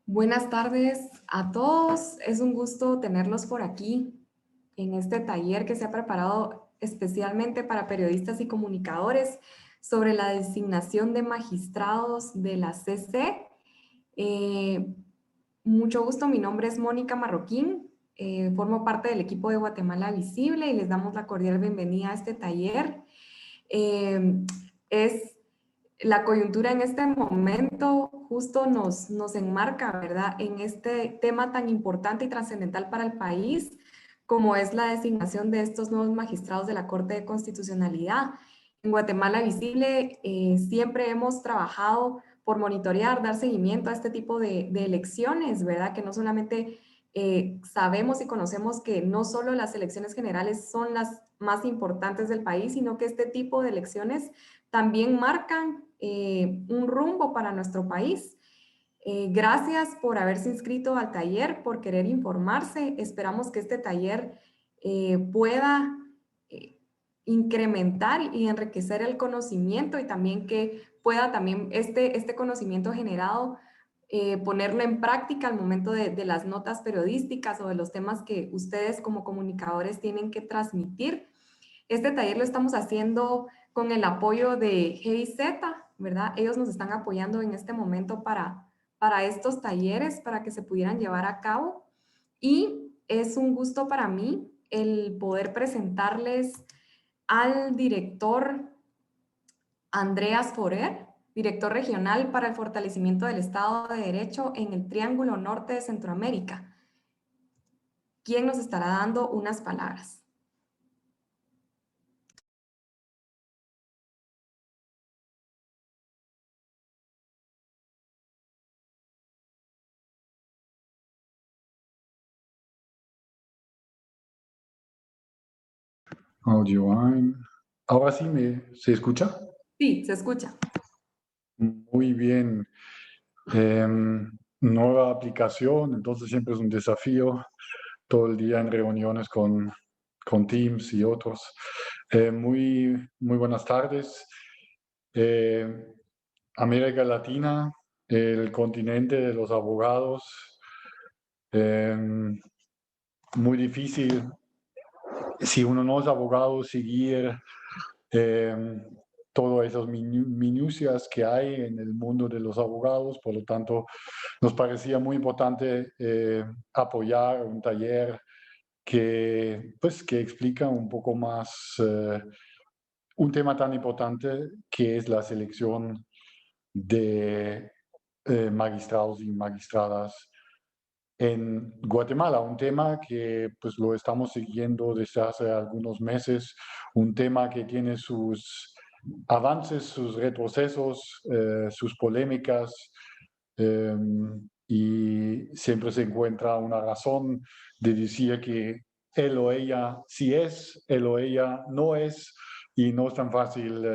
Buenas tardes a todos. Es un gusto tenerlos por aquí en este taller que se ha preparado especialmente para periodistas y comunicadores sobre la designación de magistrados de la CC. Eh, Mucho gusto, mi nombre es Mónica Marroquín, formo parte del equipo de Guatemala Visible y les damos la cordial bienvenida a este taller. Eh, es la coyuntura en este momento justo nos enmarca, ¿verdad?, en este tema tan importante y trascendental para el país, como es la designación de estos nuevos magistrados de la Corte de Constitucionalidad. En Guatemala Visible siempre hemos trabajado por monitorear, dar seguimiento a este tipo de elecciones, ¿verdad? Que no solamente sabemos y conocemos que no solo las elecciones generales son las más importantes del país, sino que este tipo de elecciones también marcan un rumbo para nuestro país. Gracias por haberse inscrito al taller, por querer informarse. Esperamos que este taller pueda eh, incrementar y enriquecer el conocimiento y también que pueda también este conocimiento generado ponerlo en práctica al momento de las notas periodísticas o de los temas que ustedes como comunicadores tienen que transmitir. Este taller lo estamos haciendo con el apoyo de GIZ, ¿verdad? Ellos nos están apoyando en este momento para estos talleres, para que se pudieran llevar a cabo. Y es un gusto para mí el poder presentarles al director Andreas Forer, director regional para el fortalecimiento del Estado de Derecho en el Triángulo Norte de Centroamérica, quien nos estará dando unas palabras. Audio ein. Ahora sí se escucha. Sí, se escucha. Muy bien. Nueva aplicación, entonces siempre es un desafío. Todo el día en reuniones con Teams y otros. Muy buenas tardes. Eh, América Latina, el continente de los abogados. Muy difícil, si uno no es abogado, seguir eh, todas esas minucias que hay en el mundo de los abogados. Por lo tanto, nos parecía muy importante apoyar un taller que explica un poco más un tema tan importante que es la selección de magistrados y magistradas en Guatemala, un tema que pues lo estamos siguiendo desde hace algunos meses, un tema que tiene sus avances, sus retrocesos, sus polémicas, eh, y siempre se encuentra una razón de decir que él o ella sí es, él o ella no es, y no es tan fácil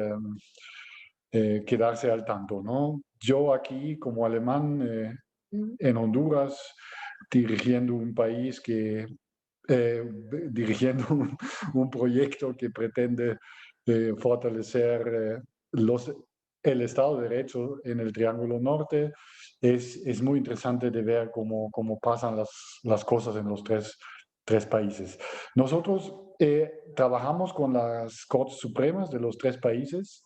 quedarse al tanto, ¿no? Yo aquí como alemán en Honduras, dirigiendo un país eh, dirigiendo un proyecto que pretende fortalecer el Estado de Derecho en el Triángulo Norte. Es muy interesante de ver cómo pasan las cosas en los tres países. Nosotros trabajamos con las Cortes Supremas de los tres países.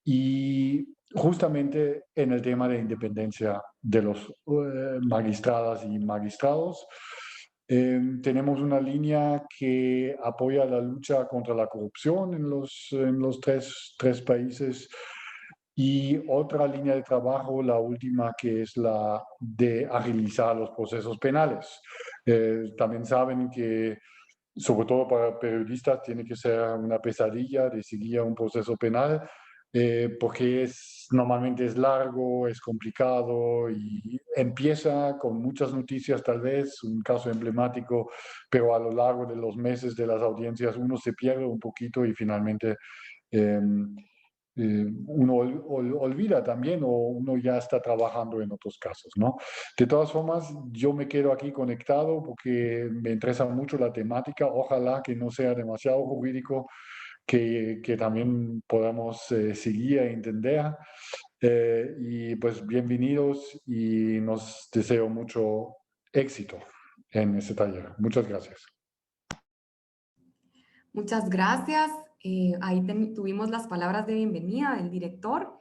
Y justamente en el tema de independencia de los magistradas y magistrados, tenemos una línea que apoya la lucha contra la corrupción en los tres países, y otra línea de trabajo, la última, que es la de agilizar los procesos penales. También saben que sobre todo para periodistas, tiene que ser una pesadilla de seguir un proceso penal, porque normalmente es largo, es complicado y empieza con muchas noticias, tal vez, un caso emblemático, pero a lo largo de los meses de las audiencias uno se pierde un poquito y finalmente eh, uno olvida también, o uno ya está trabajando en otros casos, ¿no? De todas formas, yo me quedo aquí conectado porque me interesa mucho la temática. Ojalá que no sea demasiado jurídico, que también podamos seguir e entender. Y pues bienvenidos y nos deseo mucho éxito en este taller. Muchas gracias. Muchas gracias. Ahí tuvimos las palabras de bienvenida del director.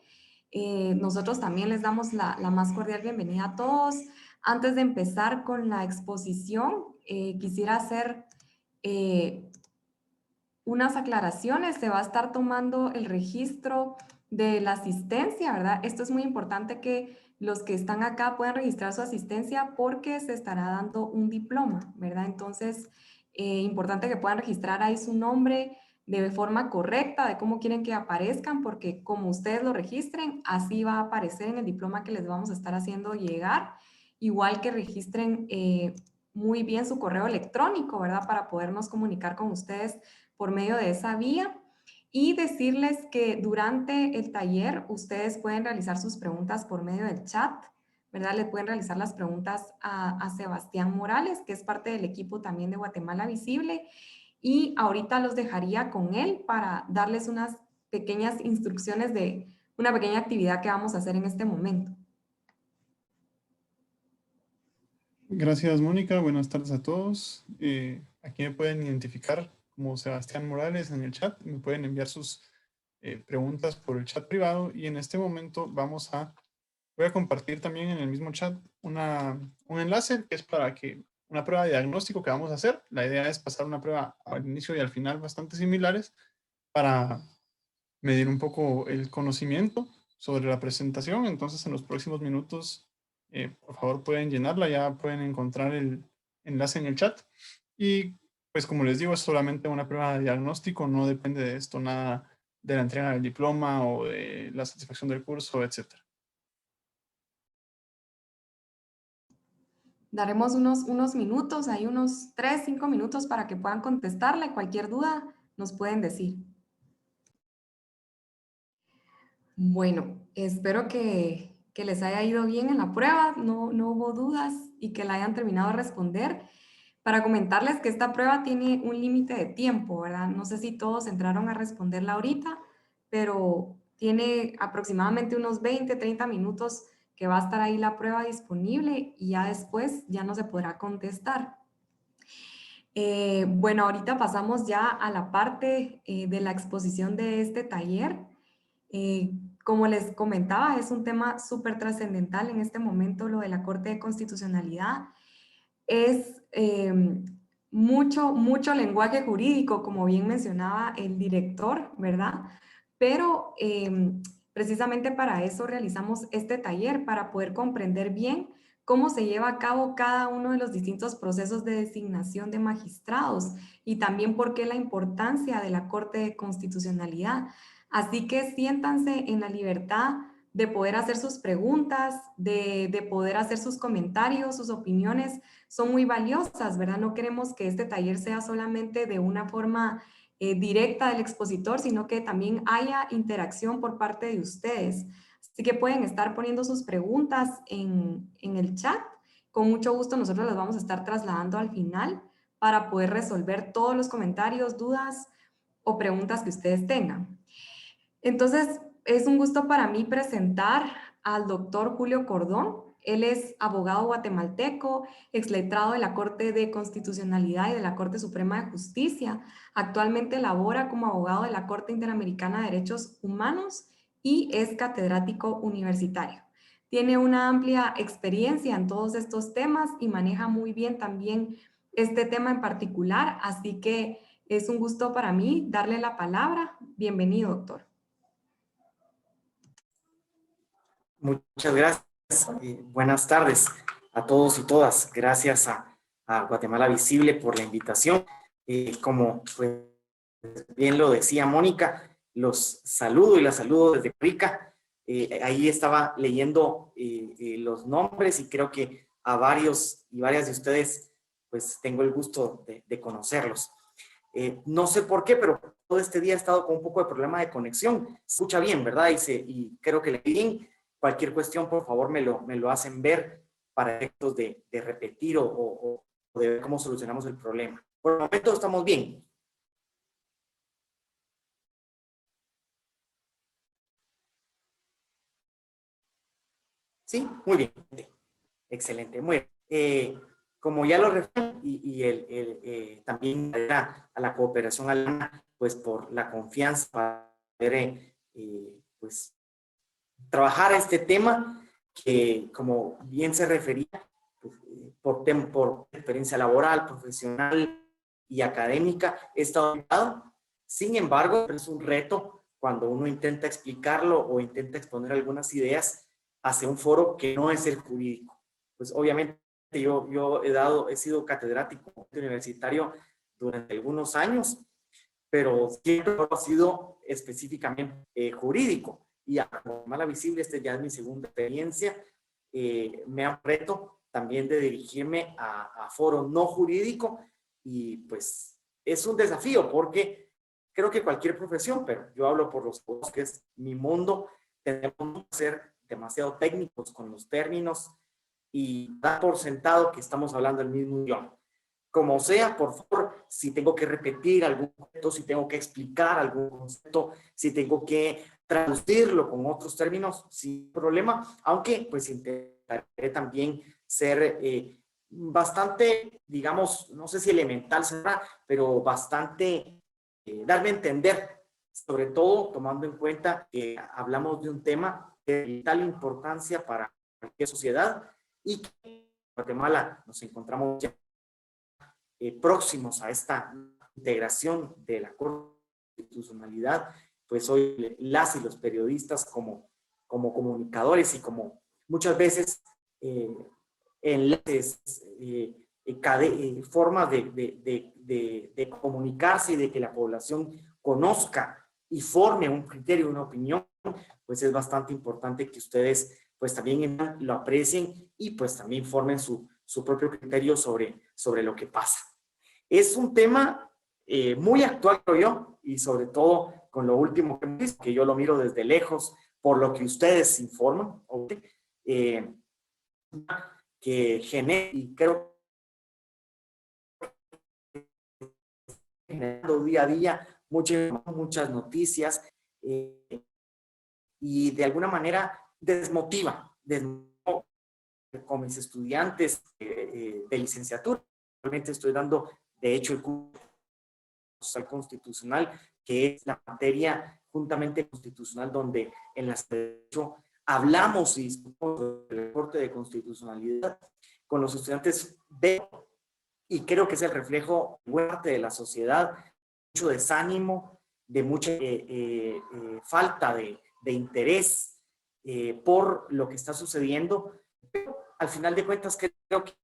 Nosotros también les damos la más cordial bienvenida a todos. Antes de empezar con la exposición, quisiera hacer unas aclaraciones. Se va a estar tomando el registro de la asistencia, ¿verdad? Esto es muy importante que los que están acá puedan registrar su asistencia porque se estará dando un diploma, ¿verdad? Entonces, importante que puedan registrar ahí su nombre de forma correcta, de cómo quieren que aparezcan, porque como ustedes lo registren, así va a aparecer en el diploma que les vamos a estar haciendo llegar. Igual que registren muy bien su correo electrónico, ¿verdad? Para podernos comunicar con ustedes por medio de esa vía. Y decirles que durante el taller ustedes pueden realizar sus preguntas por medio del chat, ¿verdad? Le pueden realizar las preguntas a Sebastián Morales, que es parte del equipo también de Guatemala Visible. Y ahorita los dejaría con él para darles unas pequeñas instrucciones de una pequeña actividad que vamos a hacer en este momento. Gracias, Mónica. Buenas tardes a todos. Aquí me pueden identificar como Sebastián Morales en el chat. Me pueden enviar sus preguntas por el chat privado. Y en este momento voy a compartir también en el mismo chat un enlace que es para una prueba de diagnóstico que vamos a hacer. La idea es pasar una prueba al inicio y al final bastante similares para medir un poco el conocimiento sobre la presentación. Entonces, en los próximos minutos, por favor, pueden llenarla. Ya pueden encontrar el enlace en el chat. Y, pues, como les digo, es solamente una prueba de diagnóstico. No depende de esto nada de la entrega del diploma o de la satisfacción del curso, etc. Daremos unos minutos, hay unos 3, 5 minutos para que puedan contestarle. Cualquier duda nos pueden decir. Bueno, espero que les haya ido bien en la prueba, no hubo dudas y que la hayan terminado de responder. Para comentarles que esta prueba tiene un límite de tiempo, ¿verdad? No sé si todos entraron a responderla ahorita, pero tiene aproximadamente unos 20, 30 minutos que va a estar ahí la prueba disponible y ya después ya no se podrá contestar. Bueno, ahorita pasamos ya a la parte de la exposición de este taller. Como les comentaba, es un tema súper trascendental en este momento, lo de la Corte de Constitucionalidad. Es mucho lenguaje jurídico, como bien mencionaba el director, ¿verdad? Pero precisamente para eso realizamos este taller, para poder comprender bien cómo se lleva a cabo cada uno de los distintos procesos de designación de magistrados y también por qué la importancia de la Corte de Constitucionalidad. Así que siéntanse en la libertad de poder hacer sus preguntas, de poder hacer sus comentarios, sus opiniones son muy valiosas, ¿verdad? No queremos que este taller sea solamente de una forma directa del expositor, sino que también haya interacción por parte de ustedes. Así que pueden estar poniendo sus preguntas en el chat. Con mucho gusto nosotros las vamos a estar trasladando al final para poder resolver todos los comentarios, dudas o preguntas que ustedes tengan. Entonces, es un gusto para mí presentar al doctor Julio Cordón. Él es abogado guatemalteco, exletrado de la Corte de Constitucionalidad y de la Corte Suprema de Justicia. Actualmente labora como abogado de la Corte Interamericana de Derechos Humanos y es catedrático universitario. Tiene una amplia experiencia en todos estos temas y maneja muy bien también este tema en particular, así que es un gusto para mí darle la palabra. Bienvenido, doctor. Muchas gracias. Buenas tardes a todos y todas. Gracias a Guatemala Visible por la invitación. Como pues, bien lo decía Mónica, los saludo y la saludo desde Rica. Ahí estaba leyendo los nombres y creo que a varios y varias de ustedes pues tengo el gusto de conocerlos. No sé por qué, pero todo este día he estado con un poco de problema de conexión. Se escucha bien, ¿verdad? Y creo que le bien. Cualquier cuestión, por favor, me lo hacen ver para efectos de repetir o de ver cómo solucionamos el problema. Por el momento estamos bien. Sí, muy bien. Excelente, muy bien. Como ya lo refiero, también a la cooperación alemana, pues por la confianza para poder, pues, trabajar este tema que, como bien se refería, pues, por experiencia laboral, profesional y académica, he estado invitado. Sin embargo, es un reto cuando uno intenta explicarlo o intenta exponer algunas ideas hacia un foro que no es el jurídico. Pues obviamente yo he sido catedrático universitario durante algunos años, pero siempre ha sido específicamente jurídico. Y a Guatemala Visible, ya es mi segunda experiencia, me han reto también de dirigirme a foro no jurídico, y pues es un desafío porque creo que cualquier profesión, pero yo hablo por los dos, que es mi mundo, tenemos que ser demasiado técnicos con los términos y dar por sentado que estamos hablando el mismo idioma. Como sea, por favor, si tengo que repetir algún concepto, si tengo que explicar algún concepto, si tengo que traducirlo con otros términos, sin problema, aunque pues intentaré también ser bastante, digamos, no sé si elemental será, pero bastante darme a entender, sobre todo tomando en cuenta que hablamos de un tema de vital importancia para cualquier sociedad y que en Guatemala nos encontramos ya próximos a esta integración de la constitucionalidad, pues hoy las y los periodistas como comunicadores y como muchas veces enlaces, formas de comunicarse y de que la población conozca y forme un criterio, una opinión, pues es bastante importante que ustedes pues también lo aprecien y pues también formen su propio criterio sobre lo que pasa. Es un tema muy actual, creo yo, y sobre todo con lo último que yo lo miro desde lejos, por lo que ustedes informan, que genera, y creo que generando día a día muchas noticias, y de alguna manera desmotiva con mis estudiantes de licenciatura. Realmente estoy dando, de hecho, el curso constitucional, que es la materia juntamente constitucional donde en la hablamos y discutimos del Corte de Constitucionalidad con los estudiantes y creo que es el reflejo fuerte de la sociedad, mucho desánimo, de mucha falta de interés por lo que está sucediendo, pero al final de cuentas creo que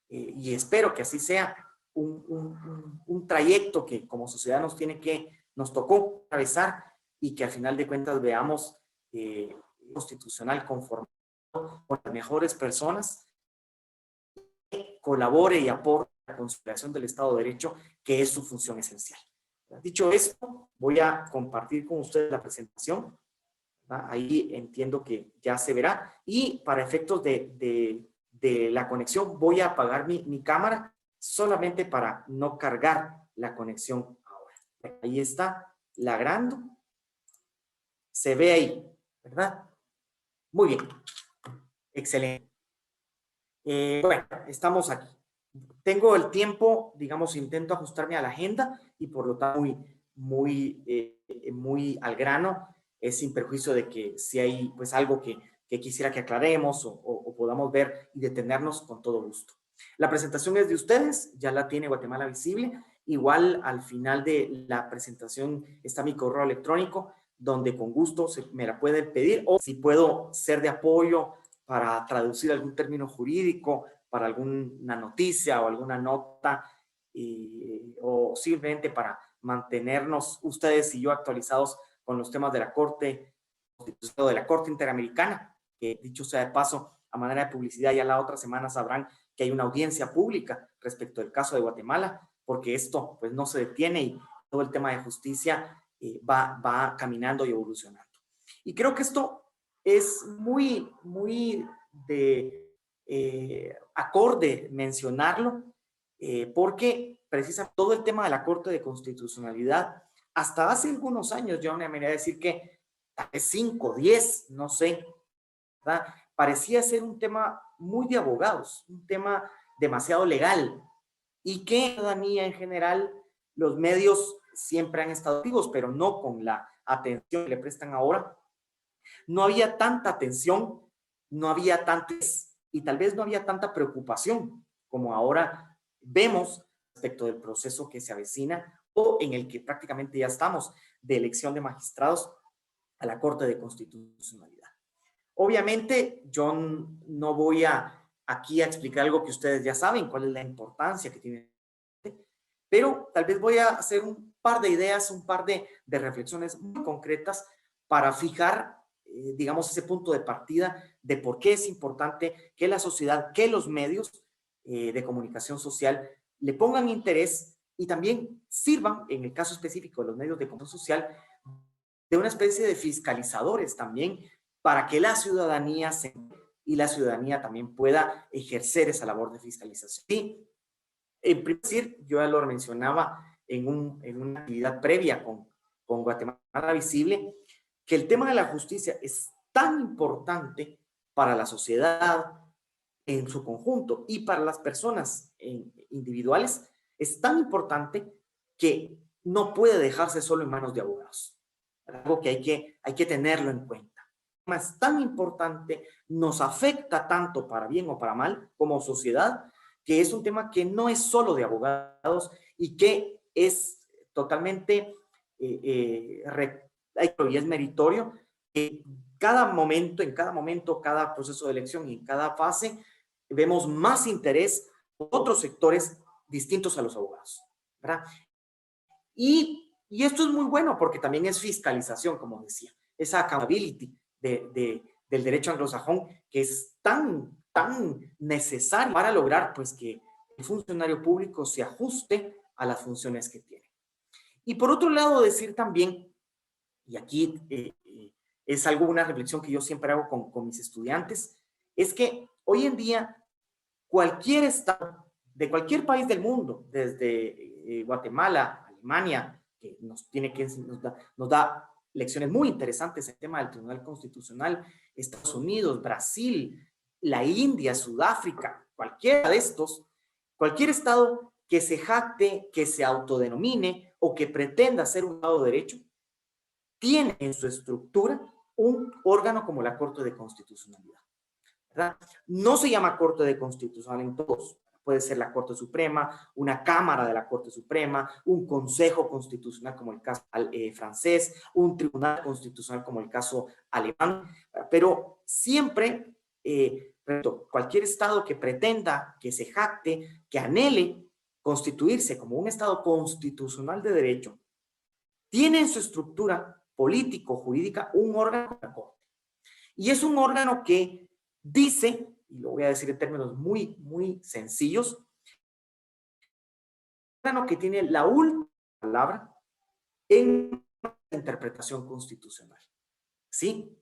y espero que así sea, un trayecto que como sociedad nos tocó atravesar, y que al final de cuentas veamos constitucional conformado con las mejores personas, que colabore y aporte a la consolidación del Estado de Derecho, que es su función esencial. Dicho esto, voy a compartir con ustedes la presentación. Ahí entiendo que ya se verá, y para efectos de la conexión voy a apagar mi cámara solamente para no cargar la conexión ahora. Ahí está, la agrando. Se ve ahí, ¿verdad? Muy bien. Excelente. Bueno, estamos aquí. Tengo el tiempo, digamos, intento ajustarme a la agenda y por lo tanto muy al grano, sin perjuicio de que si hay pues algo que quisiera que aclaremos o podamos ver y detenernos, con todo gusto. La presentación es de ustedes, ya la tiene Guatemala Visible. Igual al final de la presentación está mi correo electrónico, donde con gusto me la pueden pedir, o si puedo ser de apoyo para traducir algún término jurídico, para alguna noticia o alguna nota, o simplemente para mantenernos ustedes y yo actualizados con los temas de la Corte Constitucional, de la Corte Interamericana, que dicho sea de paso, a manera de publicidad, ya la otra semana sabrán que hay una audiencia pública respecto del caso de Guatemala, porque esto pues no se detiene y todo el tema de justicia va caminando y evolucionando. Y creo que esto es muy de acorde mencionarlo, porque precisamente todo el tema de la Corte de Constitucionalidad, hasta hace algunos años, yo me animaría a decir que tal vez 5, 10, no sé, ¿verdad? parecía ser un tema muy de abogados, un tema demasiado legal, y que la ciudadanía en general, los medios siempre han estado activos, pero no con la atención que le prestan ahora. No había tanta atención, no había tanto, y tal vez no había tanta preocupación como ahora vemos respecto del proceso que se avecina o en el que prácticamente ya estamos, de elección de magistrados a la Corte de Constitucionalidad. Obviamente, yo no voy aquí a explicar algo que ustedes ya saben, cuál es la importancia que tiene, pero tal vez voy a hacer un par de ideas, un par de reflexiones muy concretas para fijar, digamos, ese punto de partida de por qué es importante que la sociedad, que los medios de comunicación social le pongan interés y también sirvan, en el caso específico de los medios de comunicación social, de una especie de fiscalizadores también, para que la ciudadanía y la ciudadanía también pueda ejercer esa labor de fiscalización. Sí, en principio, yo ya lo mencionaba en una actividad previa con Guatemala Visible, que el tema de la justicia es tan importante para la sociedad en su conjunto y para las personas individuales, es tan importante que no puede dejarse solo en manos de abogados. Algo que hay que tenerlo en cuenta. Es tan importante, nos afecta tanto para bien o para mal como sociedad, que es un tema que no es solo de abogados y que es totalmente y es meritorio que en cada momento, cada proceso de elección y en cada fase vemos más interés por otros sectores distintos a los abogados, ¿verdad? Y esto es muy bueno porque también es fiscalización, como decía, esa accountability del derecho anglosajón que es tan necesario para lograr pues que el funcionario público se ajuste a las funciones que tiene. Y por otro lado decir también, y aquí es una reflexión que yo siempre hago con mis estudiantes, es que hoy en día cualquier estado de cualquier país del mundo, desde Guatemala, Alemania, que nos da lecciones muy interesantes en el tema del Tribunal Constitucional, Estados Unidos, Brasil, la India, Sudáfrica, cualquiera de estos, cualquier estado que se jacte, que se autodenomine o que pretenda ser un estado de derecho, tiene en su estructura un órgano como la Corte de Constitucionalidad, ¿verdad? No se llama Corte de Constitucional en todos. Puede ser la Corte Suprema, una Cámara de la Corte Suprema, un Consejo Constitucional como el caso francés, un Tribunal Constitucional como el caso alemán, pero siempre, cualquier Estado que pretenda, que se jacte, que anhele constituirse como un Estado constitucional de derecho, tiene en su estructura político-jurídica un órgano de la Corte. Y es un órgano que dice, y lo voy a decir en términos muy sencillos, un órgano que tiene la última palabra en la interpretación constitucional. ¿Sí?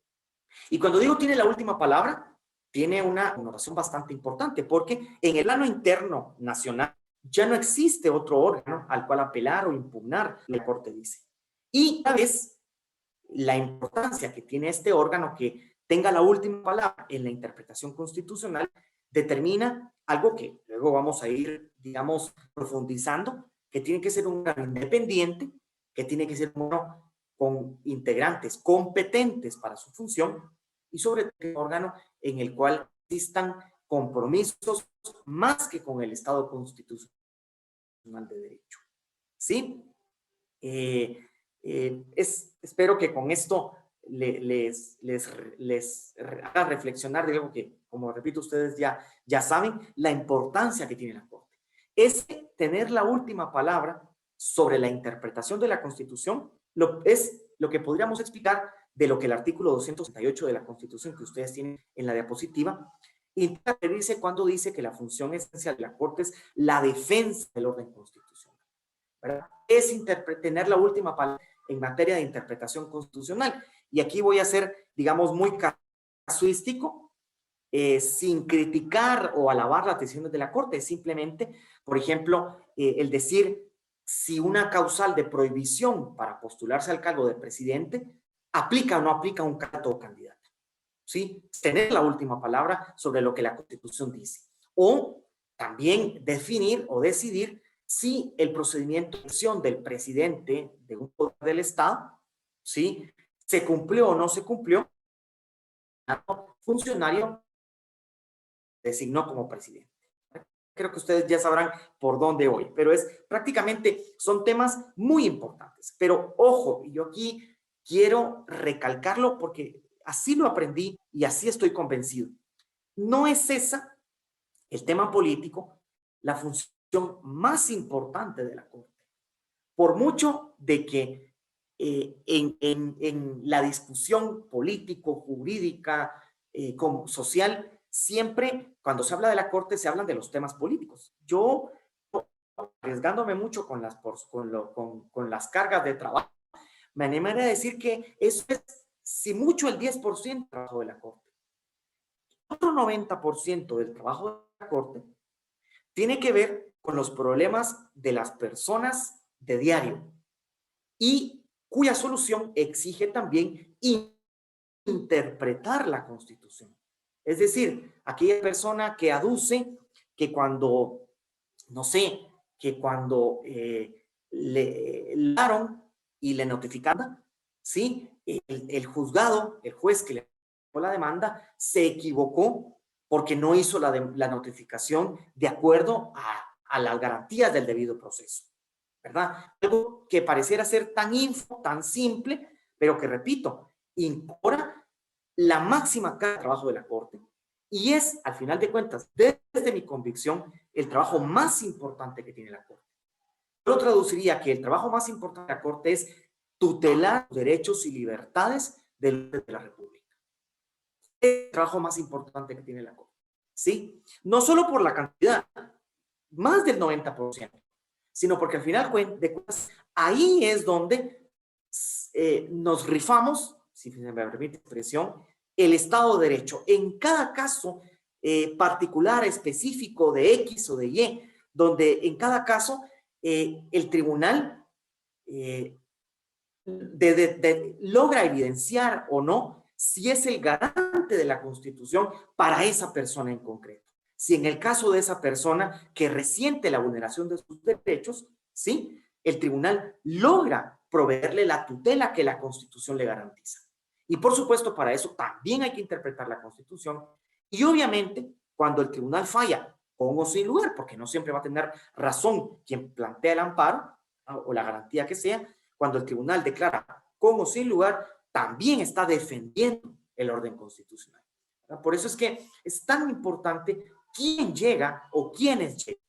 Y cuando digo tiene la última palabra, tiene una connotación bastante importante, porque en el plano interno nacional ya no existe otro órgano al cual apelar o impugnar, la Corte dice. Y a veces la importancia que tiene este órgano que tenga la última palabra en la interpretación constitucional determina algo que luego vamos a ir, digamos, profundizando, que tiene que ser un órgano independiente, que tiene que ser uno con integrantes competentes para su función y sobre todo un órgano en el cual existan compromisos más que con el Estado constitucional de derecho. ¿Sí? Espero que con esto les haga reflexionar de algo que, como repito, ustedes ya saben, la importancia que tiene la Corte. Es tener la última palabra sobre la interpretación de la Constitución, es lo que podríamos explicar de lo que el artículo 268 de la Constitución, que ustedes tienen en la diapositiva, intenta referirse cuando dice que la función esencial de la Corte es la defensa del orden constitucional, ¿verdad? Es tener la última palabra en materia de interpretación constitucional. Y aquí voy a ser, digamos, muy casuístico, sin criticar o alabar las decisiones de la Corte, simplemente, por ejemplo, el decir si una causal de prohibición para postularse al cargo de presidente aplica o no aplica a un candidato o candidata. O ¿sí? Tener la última palabra sobre lo que la Constitución dice. O también definir o decidir si el procedimiento de elección del presidente de un poder del Estado, ¿sí?, se cumplió o no se cumplió, funcionario designó como presidente. Creo que ustedes ya sabrán por dónde voy, pero prácticamente son temas muy importantes. Pero ojo, yo aquí quiero recalcarlo porque así lo aprendí y así estoy convencido. No es esa, el tema político, la función más importante de la Corte. Por mucho de que en la discusión político-jurídica, social, siempre cuando se habla de la Corte se hablan de los temas políticos. Yo, arriesgándome mucho con las cargas de trabajo, me animaría a decir que eso es, si mucho, el 10% del trabajo de la Corte. Otro 90% del trabajo de la Corte tiene que ver con los problemas de las personas de diario y cuya solución exige también interpretar la Constitución. Es decir, aquella persona que aduce que cuando, no sé, que cuando le daron y le notificaron, ¿sí?, el juzgado, el juez que le dio la demanda, se equivocó porque no hizo la notificación de acuerdo a las garantías del debido proceso, ¿verdad? Algo que pareciera ser tan simple, pero que, repito, incorpora la máxima carga de trabajo de la Corte y es, al final de cuentas, desde mi convicción, el trabajo más importante que tiene la Corte. Yo traduciría que el trabajo más importante de la Corte es tutelar los derechos y libertades de la República. Es el trabajo más importante que tiene la Corte, ¿sí? No solo por la cantidad, más del 90%, sino porque al final de cuentas, ahí es donde nos rifamos, si me permite la expresión, el Estado de Derecho. En cada caso particular, específico de X o de Y, donde en cada caso el tribunal logra evidenciar o no si es el garante de la Constitución para esa persona en concreto. Si en el caso de esa persona que resiente la vulneración de sus derechos, ¿sí?, el tribunal logra proveerle la tutela que la Constitución le garantiza. Y por supuesto, para eso también hay que interpretar la Constitución. Y obviamente, cuando el tribunal falla, con o sin lugar, porque no siempre va a tener razón quien plantea el amparo o la garantía que sea, cuando el tribunal declara con o sin lugar, también está defendiendo el orden constitucional. Por eso es que es tan importante quién llega o quiénes llegan,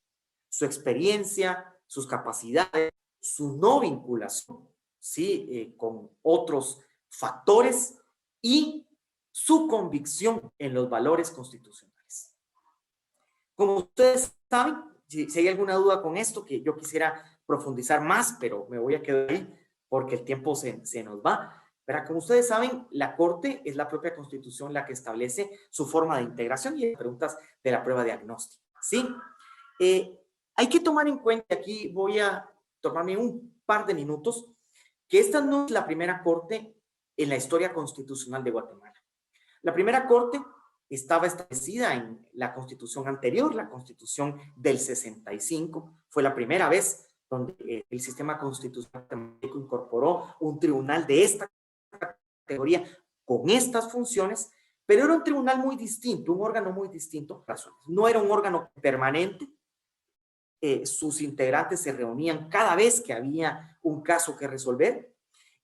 su experiencia, sus capacidades, su no vinculación, ¿sí?, con otros factores y su convicción en los valores constitucionales. Como ustedes saben, si hay alguna duda con esto, que yo quisiera profundizar más, pero me voy a quedar ahí porque el tiempo se nos va. Pero como ustedes saben, la Corte es la propia Constitución la que establece su forma de integración y preguntas de la prueba diagnóstica, ¿sí? Hay que tomar en cuenta, aquí voy a tomarme un par de minutos, que esta no es la primera Corte en la historia constitucional de Guatemala. La primera Corte estaba establecida en la Constitución anterior, la Constitución del 65. Fue la primera vez donde el sistema constitucional incorporó un tribunal de esta categoría con estas funciones, pero era un tribunal muy distinto, un órgano muy distinto. No era un órgano permanente. Sus integrantes se reunían cada vez que había un caso que resolver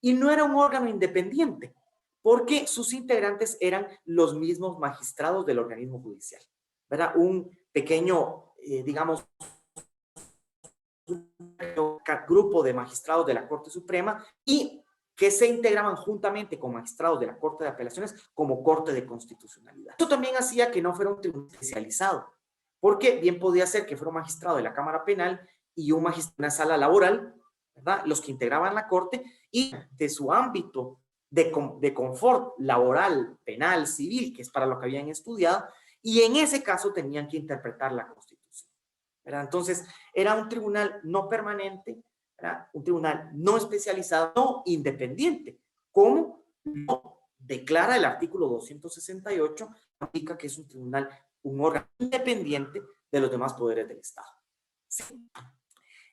y no era un órgano independiente porque sus integrantes eran los mismos magistrados del organismo judicial, ¿verdad? Un pequeño, digamos, un grupo de magistrados de la Corte Suprema y que se integraban juntamente con magistrados de la Corte de Apelaciones como Corte de Constitucionalidad. Esto también hacía que no fuera un tribunal especializado, porque bien podía ser que fuera un magistrado de la Cámara Penal y un magistrado de una sala laboral, ¿verdad?, los que integraban la Corte, y de su ámbito de confort laboral, penal, civil, que es para lo que habían estudiado, y en ese caso tenían que interpretar la Constitución, ¿verdad? Entonces, era un tribunal no permanente, ¿verdad?, un tribunal no especializado, no independiente, como declara el artículo 268, indica que es un tribunal, un órgano independiente de los demás poderes del Estado. ¿Sí?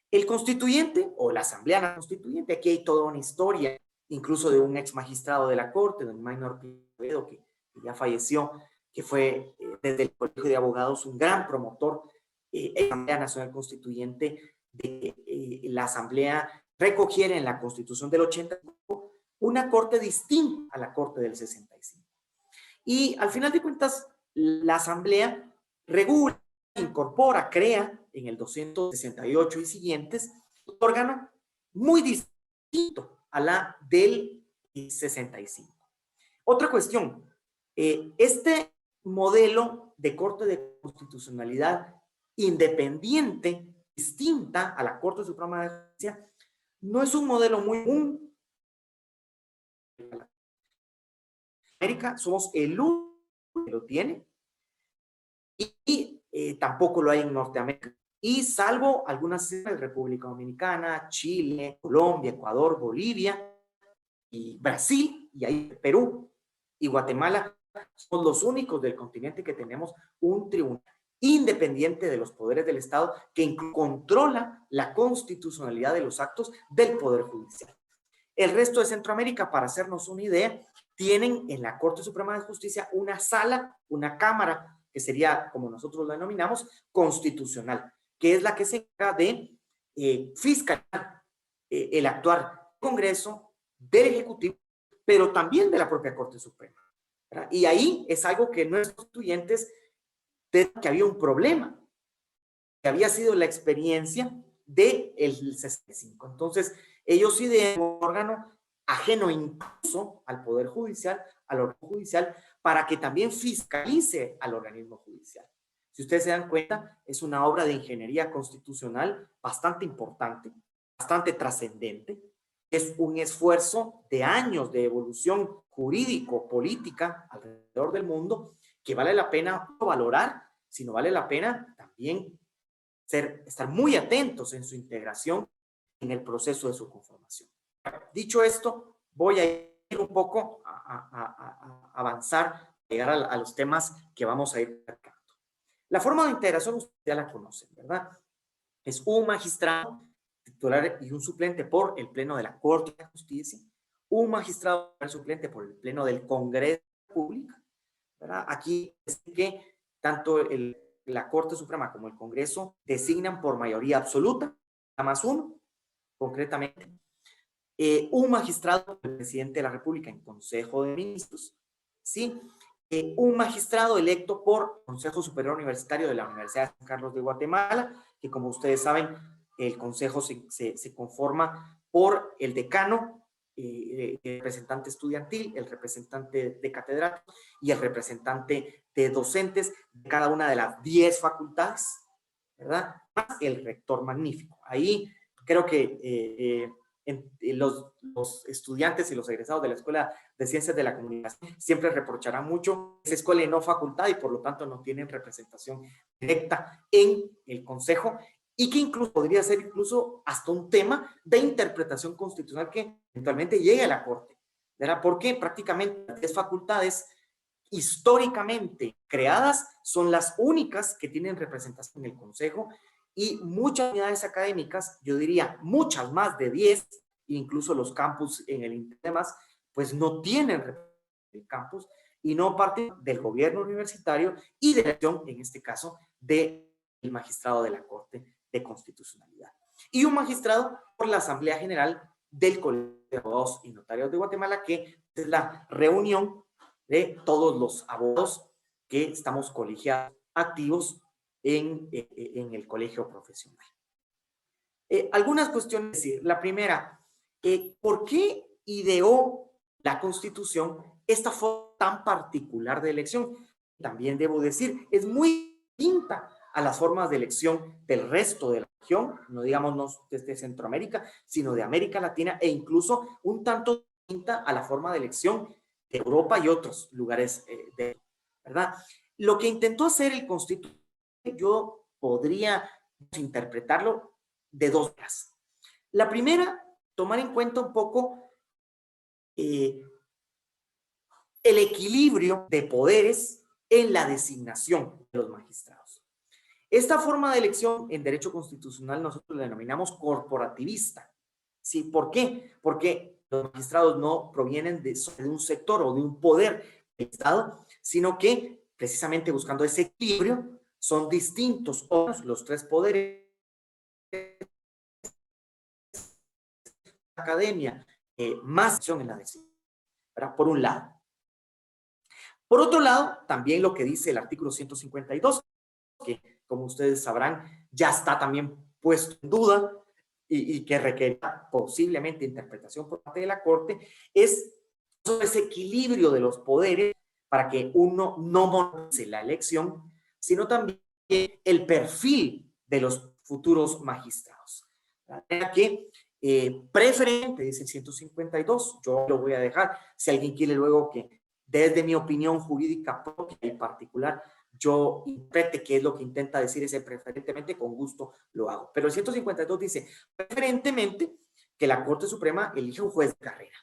El constituyente o la asamblea constituyente, aquí hay toda una historia, incluso de un ex magistrado de la Corte, don Maynor Pivedo, que ya falleció, que fue desde el Colegio de Abogados un gran promotor en la Asamblea Nacional Constituyente, de la Asamblea recogiera en la Constitución del 85 una corte distinta a la corte del 65. Y al final de cuentas, la Asamblea regula, incorpora, crea en el 268 y siguientes un órgano muy distinto a la del 65. Otra cuestión, este modelo de Corte de Constitucionalidad independiente, distinta a la Corte Suprema de Justicia, no es un modelo muy común. En América somos el único que lo tiene y tampoco lo hay en Norteamérica. Y salvo algunas República Dominicana, Chile, Colombia, Ecuador, Bolivia y Brasil, y ahí Perú y Guatemala, somos los únicos del continente que tenemos un tribunal independiente de los poderes del Estado que controla la constitucionalidad de los actos del Poder Judicial. El resto de Centroamérica, para hacernos una idea, tienen en la Corte Suprema de Justicia una sala, una cámara, que sería, como nosotros lo denominamos, constitucional, que es la que se encarga de fiscalizar el actuar del Congreso, del Ejecutivo, pero también de la propia Corte Suprema, ¿verdad? Y ahí es algo que nuestros constituyentes que había un problema, que había sido la experiencia del 65. Entonces, ellos idean un órgano ajeno incluso al Poder Judicial, al órgano judicial, para que también fiscalice al organismo judicial. Si ustedes se dan cuenta, es una obra de ingeniería constitucional bastante importante, bastante trascendente. Es un esfuerzo de años de evolución jurídico-política alrededor del mundo que vale la pena valorar, sino vale la pena también estar muy atentos en su integración en el proceso de su conformación. Dicho esto, voy a ir un poco a avanzar, llegar a los temas que vamos a ir tratando. La forma de integración ustedes ya la conocen, ¿verdad? Es un magistrado titular y un suplente por el Pleno de la Corte de Justicia, un magistrado suplente por el Pleno del Congreso de la República, ¿verdad? Aquí es que tanto la Corte Suprema como el Congreso designan por mayoría absoluta, a más uno, concretamente, un magistrado, el presidente de la República en Consejo de Ministros, ¿sí? Un magistrado electo por Consejo Superior Universitario de la Universidad de San Carlos de Guatemala, que como ustedes saben, el consejo se conforma por el decano, el representante estudiantil, el representante de catedráticos y el representante de docentes de cada una de las 10 facultades, ¿verdad? Más el rector magnífico. Ahí creo que los estudiantes y los egresados de la Escuela de Ciencias de la Comunicación siempre reprocharán mucho esa escuela y no facultad y por lo tanto no tienen representación directa en el consejo y que incluso podría ser incluso hasta un tema de interpretación constitucional que eventualmente llegue a la Corte, ¿verdad? Porque prácticamente las 10 facultades históricamente creadas son las únicas que tienen representación en el consejo y muchas unidades académicas, yo diría muchas más de 10, incluso los campus en el Intertemas, pues no tienen el campus y no parten del gobierno universitario y de la elección, en este caso, del magistrado de la Corte de Constitucionalidad. Y un magistrado por la Asamblea General del Colegio de Abogados y Notarios de Guatemala, que es la reunión de todos los abogados que estamos colegiados activos en el colegio profesional. Algunas cuestiones, decir, la primera, ¿por qué ideó la Constitución esta forma tan particular de elección? También debo decir, es muy distinta a las formas de elección del resto de la región, no digamos no desde Centroamérica, sino de América Latina e incluso un tanto distinta a la forma de elección de Europa y otros lugares ¿verdad? Lo que intentó hacer el Constitución, yo podría interpretarlo de dos maneras. La primera, tomar en cuenta un poco el equilibrio de poderes en la designación de los magistrados. Esta forma de elección en derecho constitucional nosotros la denominamos corporativista. ¿Sí? ¿Por qué? Porque los magistrados no provienen de un sector o de un poder del Estado, sino que precisamente buscando ese equilibrio son distintos los tres poderes, academia, más acción en la decisión, ¿verdad? Por un lado. Por otro lado, también lo que dice el artículo 152, que como ustedes sabrán, ya está también puesto en duda y que requerirá posiblemente interpretación por parte de la Corte, es ese equilibrio de los poderes para que uno no monopolice la elección, sino también el perfil de los futuros magistrados. ¿Verdad? Que preferente, dice el 152, yo lo voy a dejar, si alguien quiere luego que desde mi opinión jurídica propia y particular, yo interprete qué es lo que intenta decir ese preferentemente, con gusto lo hago. Pero el 152 dice, preferentemente que la Corte Suprema elija un juez de carrera.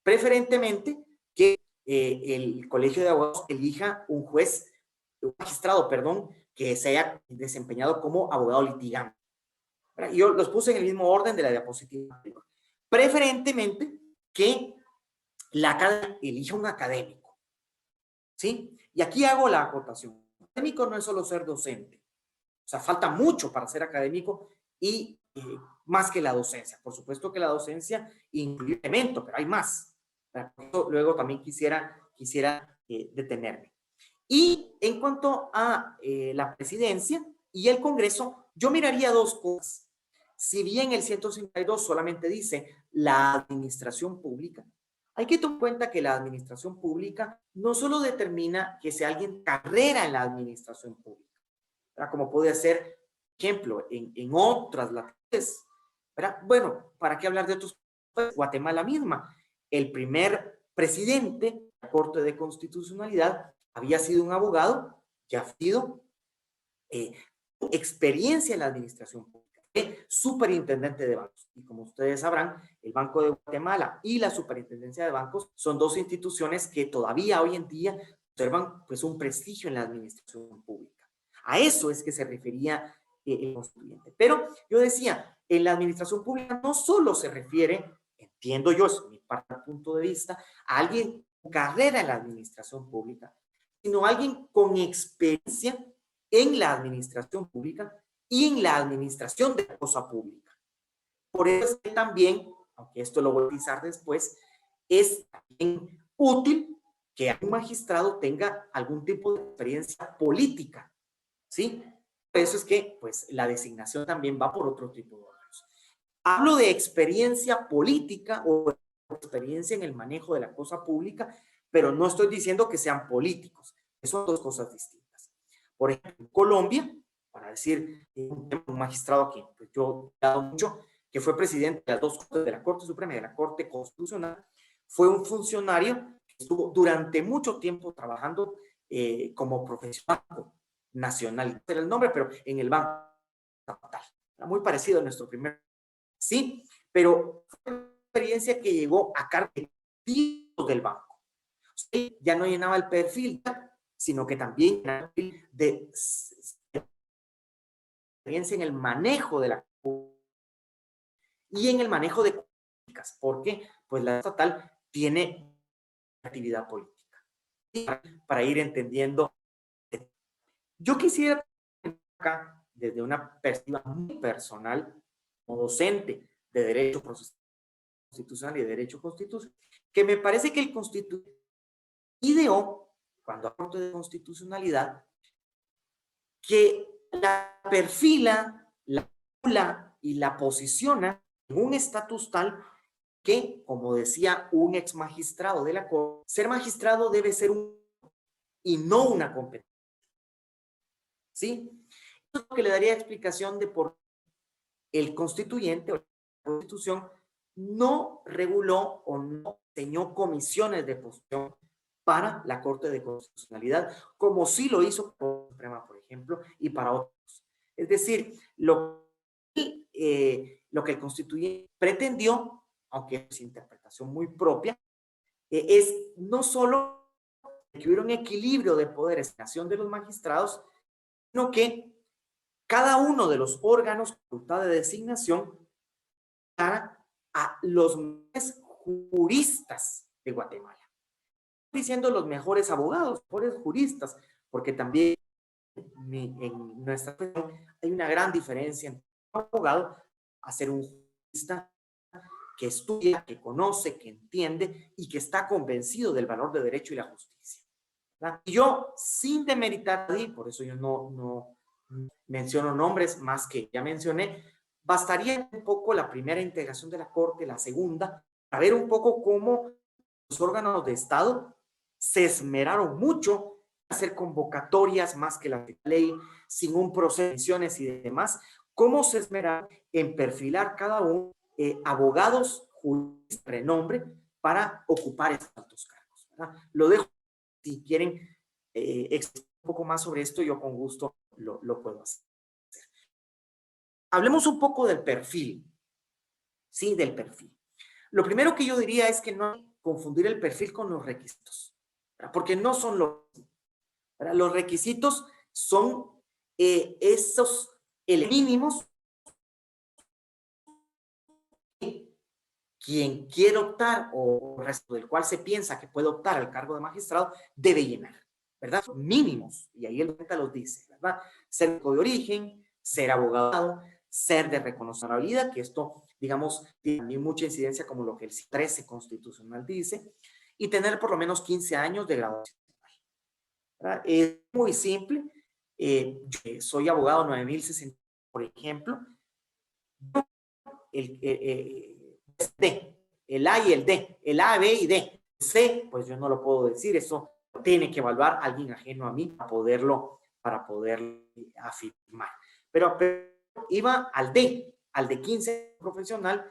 Preferentemente que el Colegio de Abogados elija un juez, un magistrado, perdón, que se haya desempeñado como abogado litigante. Yo los puse en el mismo orden de la diapositiva anterior. Preferentemente que la academia elija un académico, ¿sí? Y aquí hago la acotación. Académico no es solo ser docente. O sea, falta mucho para ser académico y más que la docencia. Por supuesto que la docencia incluye elementos, pero hay más. Luego también quisiera detenerme. Y en cuanto a la presidencia y el Congreso, yo miraría dos cosas. Si bien el 152 solamente dice la administración pública, hay que tomar en cuenta que la administración pública no solo determina que sea alguien carrera en la administración pública, ¿verdad? Como puede ser, ejemplo, en otras latitudes, ¿verdad? Bueno, ¿para qué hablar de otros países? Guatemala misma. El primer presidente de la Corte de Constitucionalidad había sido un abogado que ha sido experiencia en la administración pública, superintendente de bancos. Y como ustedes sabrán, el Banco de Guatemala y la Superintendencia de Bancos son dos instituciones que todavía hoy en día observan pues un prestigio en la administración pública. A eso es que se refería el constituyente. Pero yo decía, en la administración pública no solo se refiere, entiendo yo, es mi parte del punto de vista, a alguien con carrera en la administración pública, sino a alguien con experiencia en la administración pública y en la administración de la cosa pública. Por eso es que también, aunque esto lo voy a utilizar después, es también útil que un magistrado tenga algún tipo de experiencia política, ¿sí? Por eso es que, pues, la designación también va por otro tipo de órganos. Hablo de experiencia política o experiencia en el manejo de la cosa pública, pero no estoy diciendo que sean políticos. Son dos cosas distintas. Por ejemplo, en Colombia, para decir un magistrado que pues, yo he dado mucho, que fue presidente de las dos cortes, de la Corte Suprema y de la Corte Constitucional, fue un funcionario que estuvo durante mucho tiempo trabajando como profesional nacional, no era el nombre, pero en el Banco Estatal. Muy parecido a nuestro primer, sí, pero fue una experiencia que llegó a cargo del banco. Ya no llenaba el perfil, sino que también de experiencia en el manejo de la y en el manejo de políticas, porque pues la estatal tiene actividad política. ¿Sí? Para ir entendiendo. Yo quisiera acá, desde una perspectiva muy personal, como docente de Derecho Constitucional y de Derecho Constitucional, que me parece que el Constituyente ideó, cuando hablo de constitucionalidad, que la perfila, la regula y la posiciona en un estatus tal que, como decía un ex magistrado de la Corte, ser magistrado debe ser y no una competencia. ¿Sí? Eso es lo que le daría explicación de por qué el constituyente o la Constitución no reguló o no diseñó comisiones de posición para la Corte de Constitucionalidad, como sí lo hizo para la Suprema, por ejemplo, y para otros. Es decir, lo que el constituyente pretendió, aunque es interpretación muy propia, es no solo que hubiera un equilibrio de poderes en la acción de los magistrados, sino que cada uno de los órganos con facultad de designación para a los mejores juristas de Guatemala. Estoy diciendo los mejores abogados, mejores juristas, porque también en nuestra profesión hay una gran diferencia entre un abogado a ser un jurista que estudia, que conoce, que entiende y que está convencido del valor del derecho y la justicia, ¿verdad? Y yo, sin demeritar, por eso yo no menciono nombres más que ya mencioné, bastaría un poco la primera integración de la Corte, la segunda, para ver un poco cómo los órganos de Estado se esmeraron mucho en hacer convocatorias más que la ley, sin un proceso de misiones y demás, cómo se esmeraron en perfilar cada uno abogados juristas de renombre para ocupar estos altos cargos, ¿verdad? Lo dejo, si quieren explicar un poco más sobre esto, yo con gusto lo puedo hacer. Hablemos un poco del perfil, ¿sí? Del perfil. Lo primero que yo diría es que no hay que confundir el perfil con los requisitos, ¿verdad? Porque no son los mismos, ¿verdad? Los requisitos son esos mínimos quien quiere optar o resto del cual se piensa que puede optar al cargo de magistrado debe llenar, ¿verdad? Mínimos, y ahí el cuenta los dice, ¿verdad? Ser de origen, ser abogado, ser de reconocibilidad, que esto, digamos, tiene también mucha incidencia como lo que el 13 constitucional dice, y tener por lo menos 15 años de graduación, ¿verdad? Es muy simple. Yo soy abogado 9060, por ejemplo. El A y el D, el A, B y D. C, pues yo no lo puedo decir, eso tiene que evaluar alguien ajeno a mí para poderlo afirmar. Pero iba al de 15 profesional,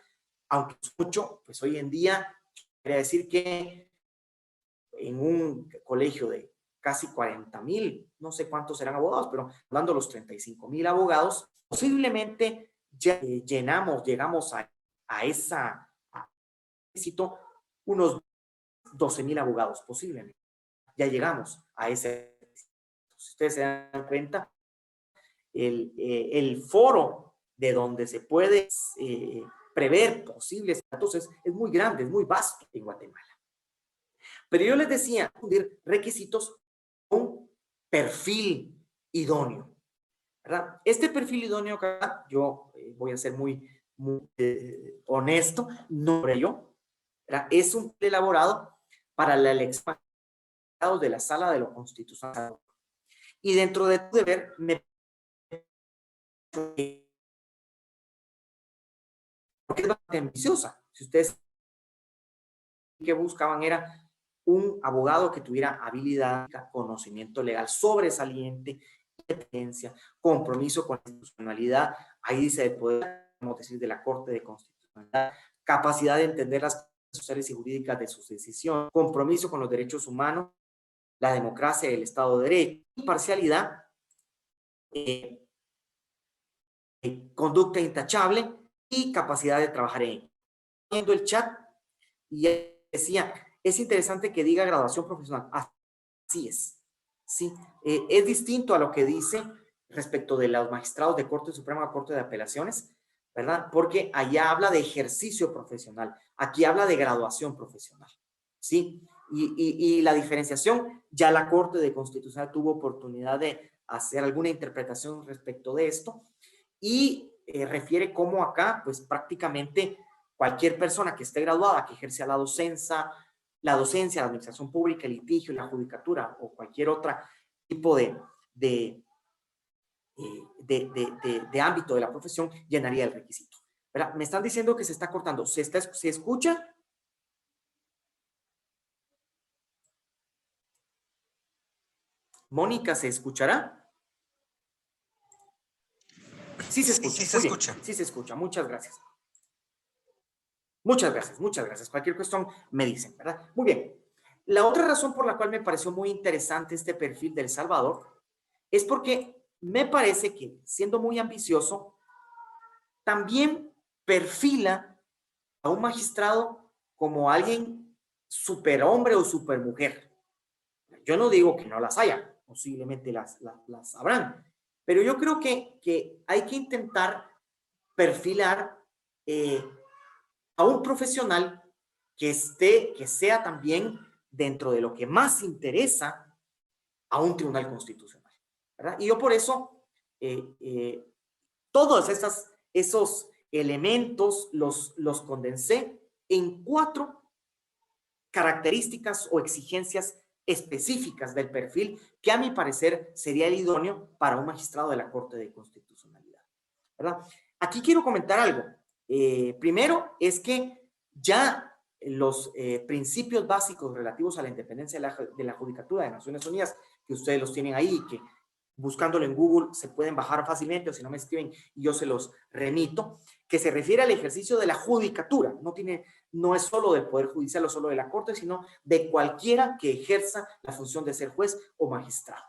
aunque es mucho, pues hoy en día, quería decir que en un colegio de casi 40,000, no sé cuántos serán abogados, pero hablando de los 35,000 abogados, posiblemente ya llegamos a esa éxito unos 12,000 abogados, posiblemente. Ya llegamos a ese. Si ustedes se dan cuenta, el foro de donde se puede prever posibles datos es muy grande, es muy vasto en Guatemala. Pero yo les decía, requisitos con perfil idóneo, ¿verdad? Este perfil idóneo acá, yo voy a ser muy honesto, no por ello, ¿verdad? Es un plan elaborado para la elección de la Sala de lo Constitucional. Y dentro de tu deber, porque es bastante ambiciosa. Si ustedes que buscaban era un abogado que tuviera habilidad, conocimiento legal sobresaliente, competencia, compromiso con la institucionalidad, ahí dice de poder, como decir, de la Corte de Constitucionalidad, capacidad de entender las sociales y jurídicas de sus decisiones, compromiso con los derechos humanos, la democracia y el Estado de Derecho, imparcialidad, conducta intachable y capacidad de trabajar en viendo el chat y decía, es interesante que diga graduación profesional. Así es, sí, es distinto a lo que dice respecto de los magistrados de Corte Suprema, Corte de Apelaciones, ¿verdad? Porque allá habla de ejercicio profesional, aquí habla de graduación profesional, ¿sí? Y la diferenciación, ya la Corte de Constitucional tuvo oportunidad de hacer alguna interpretación respecto de esto y refiere cómo acá, pues prácticamente cualquier persona que esté graduada, que ejerce la docencia, la administración pública, el litigio, la judicatura o cualquier otro tipo de ámbito de la profesión, llenaría el requisito. ¿Verdad? Me están diciendo que se está cortando. ¿Se escucha? Mónica, ¿se escuchará? Sí se escucha. Sí, se escucha. Sí se escucha. Muchas gracias. Muchas gracias, muchas gracias. Cualquier cuestión me dicen, ¿verdad? Muy bien. La otra razón por la cual me pareció muy interesante este perfil del Salvador es porque me parece que, siendo muy ambicioso, también perfila a un magistrado como alguien superhombre o supermujer. Yo no digo que no las haya, posiblemente las habrán, pero yo creo que hay que intentar perfilar a un profesional que sea también dentro de lo que más interesa a un tribunal constitucional, ¿verdad? Y yo por eso todos esos elementos los condensé en 4 características o exigencias específicas del perfil que a mi parecer sería el idóneo para un magistrado de la Corte de Constitucionalidad, ¿verdad? Aquí quiero comentar algo. Primero es que ya los principios básicos relativos a la independencia de la Judicatura de Naciones Unidas, que ustedes los tienen ahí, que buscándolo en Google se pueden bajar fácilmente, o si no me escriben y yo se los remito, que se refiere al ejercicio de la judicatura. No es solo del Poder Judicial o solo de la Corte, sino de cualquiera que ejerza la función de ser juez o magistrado,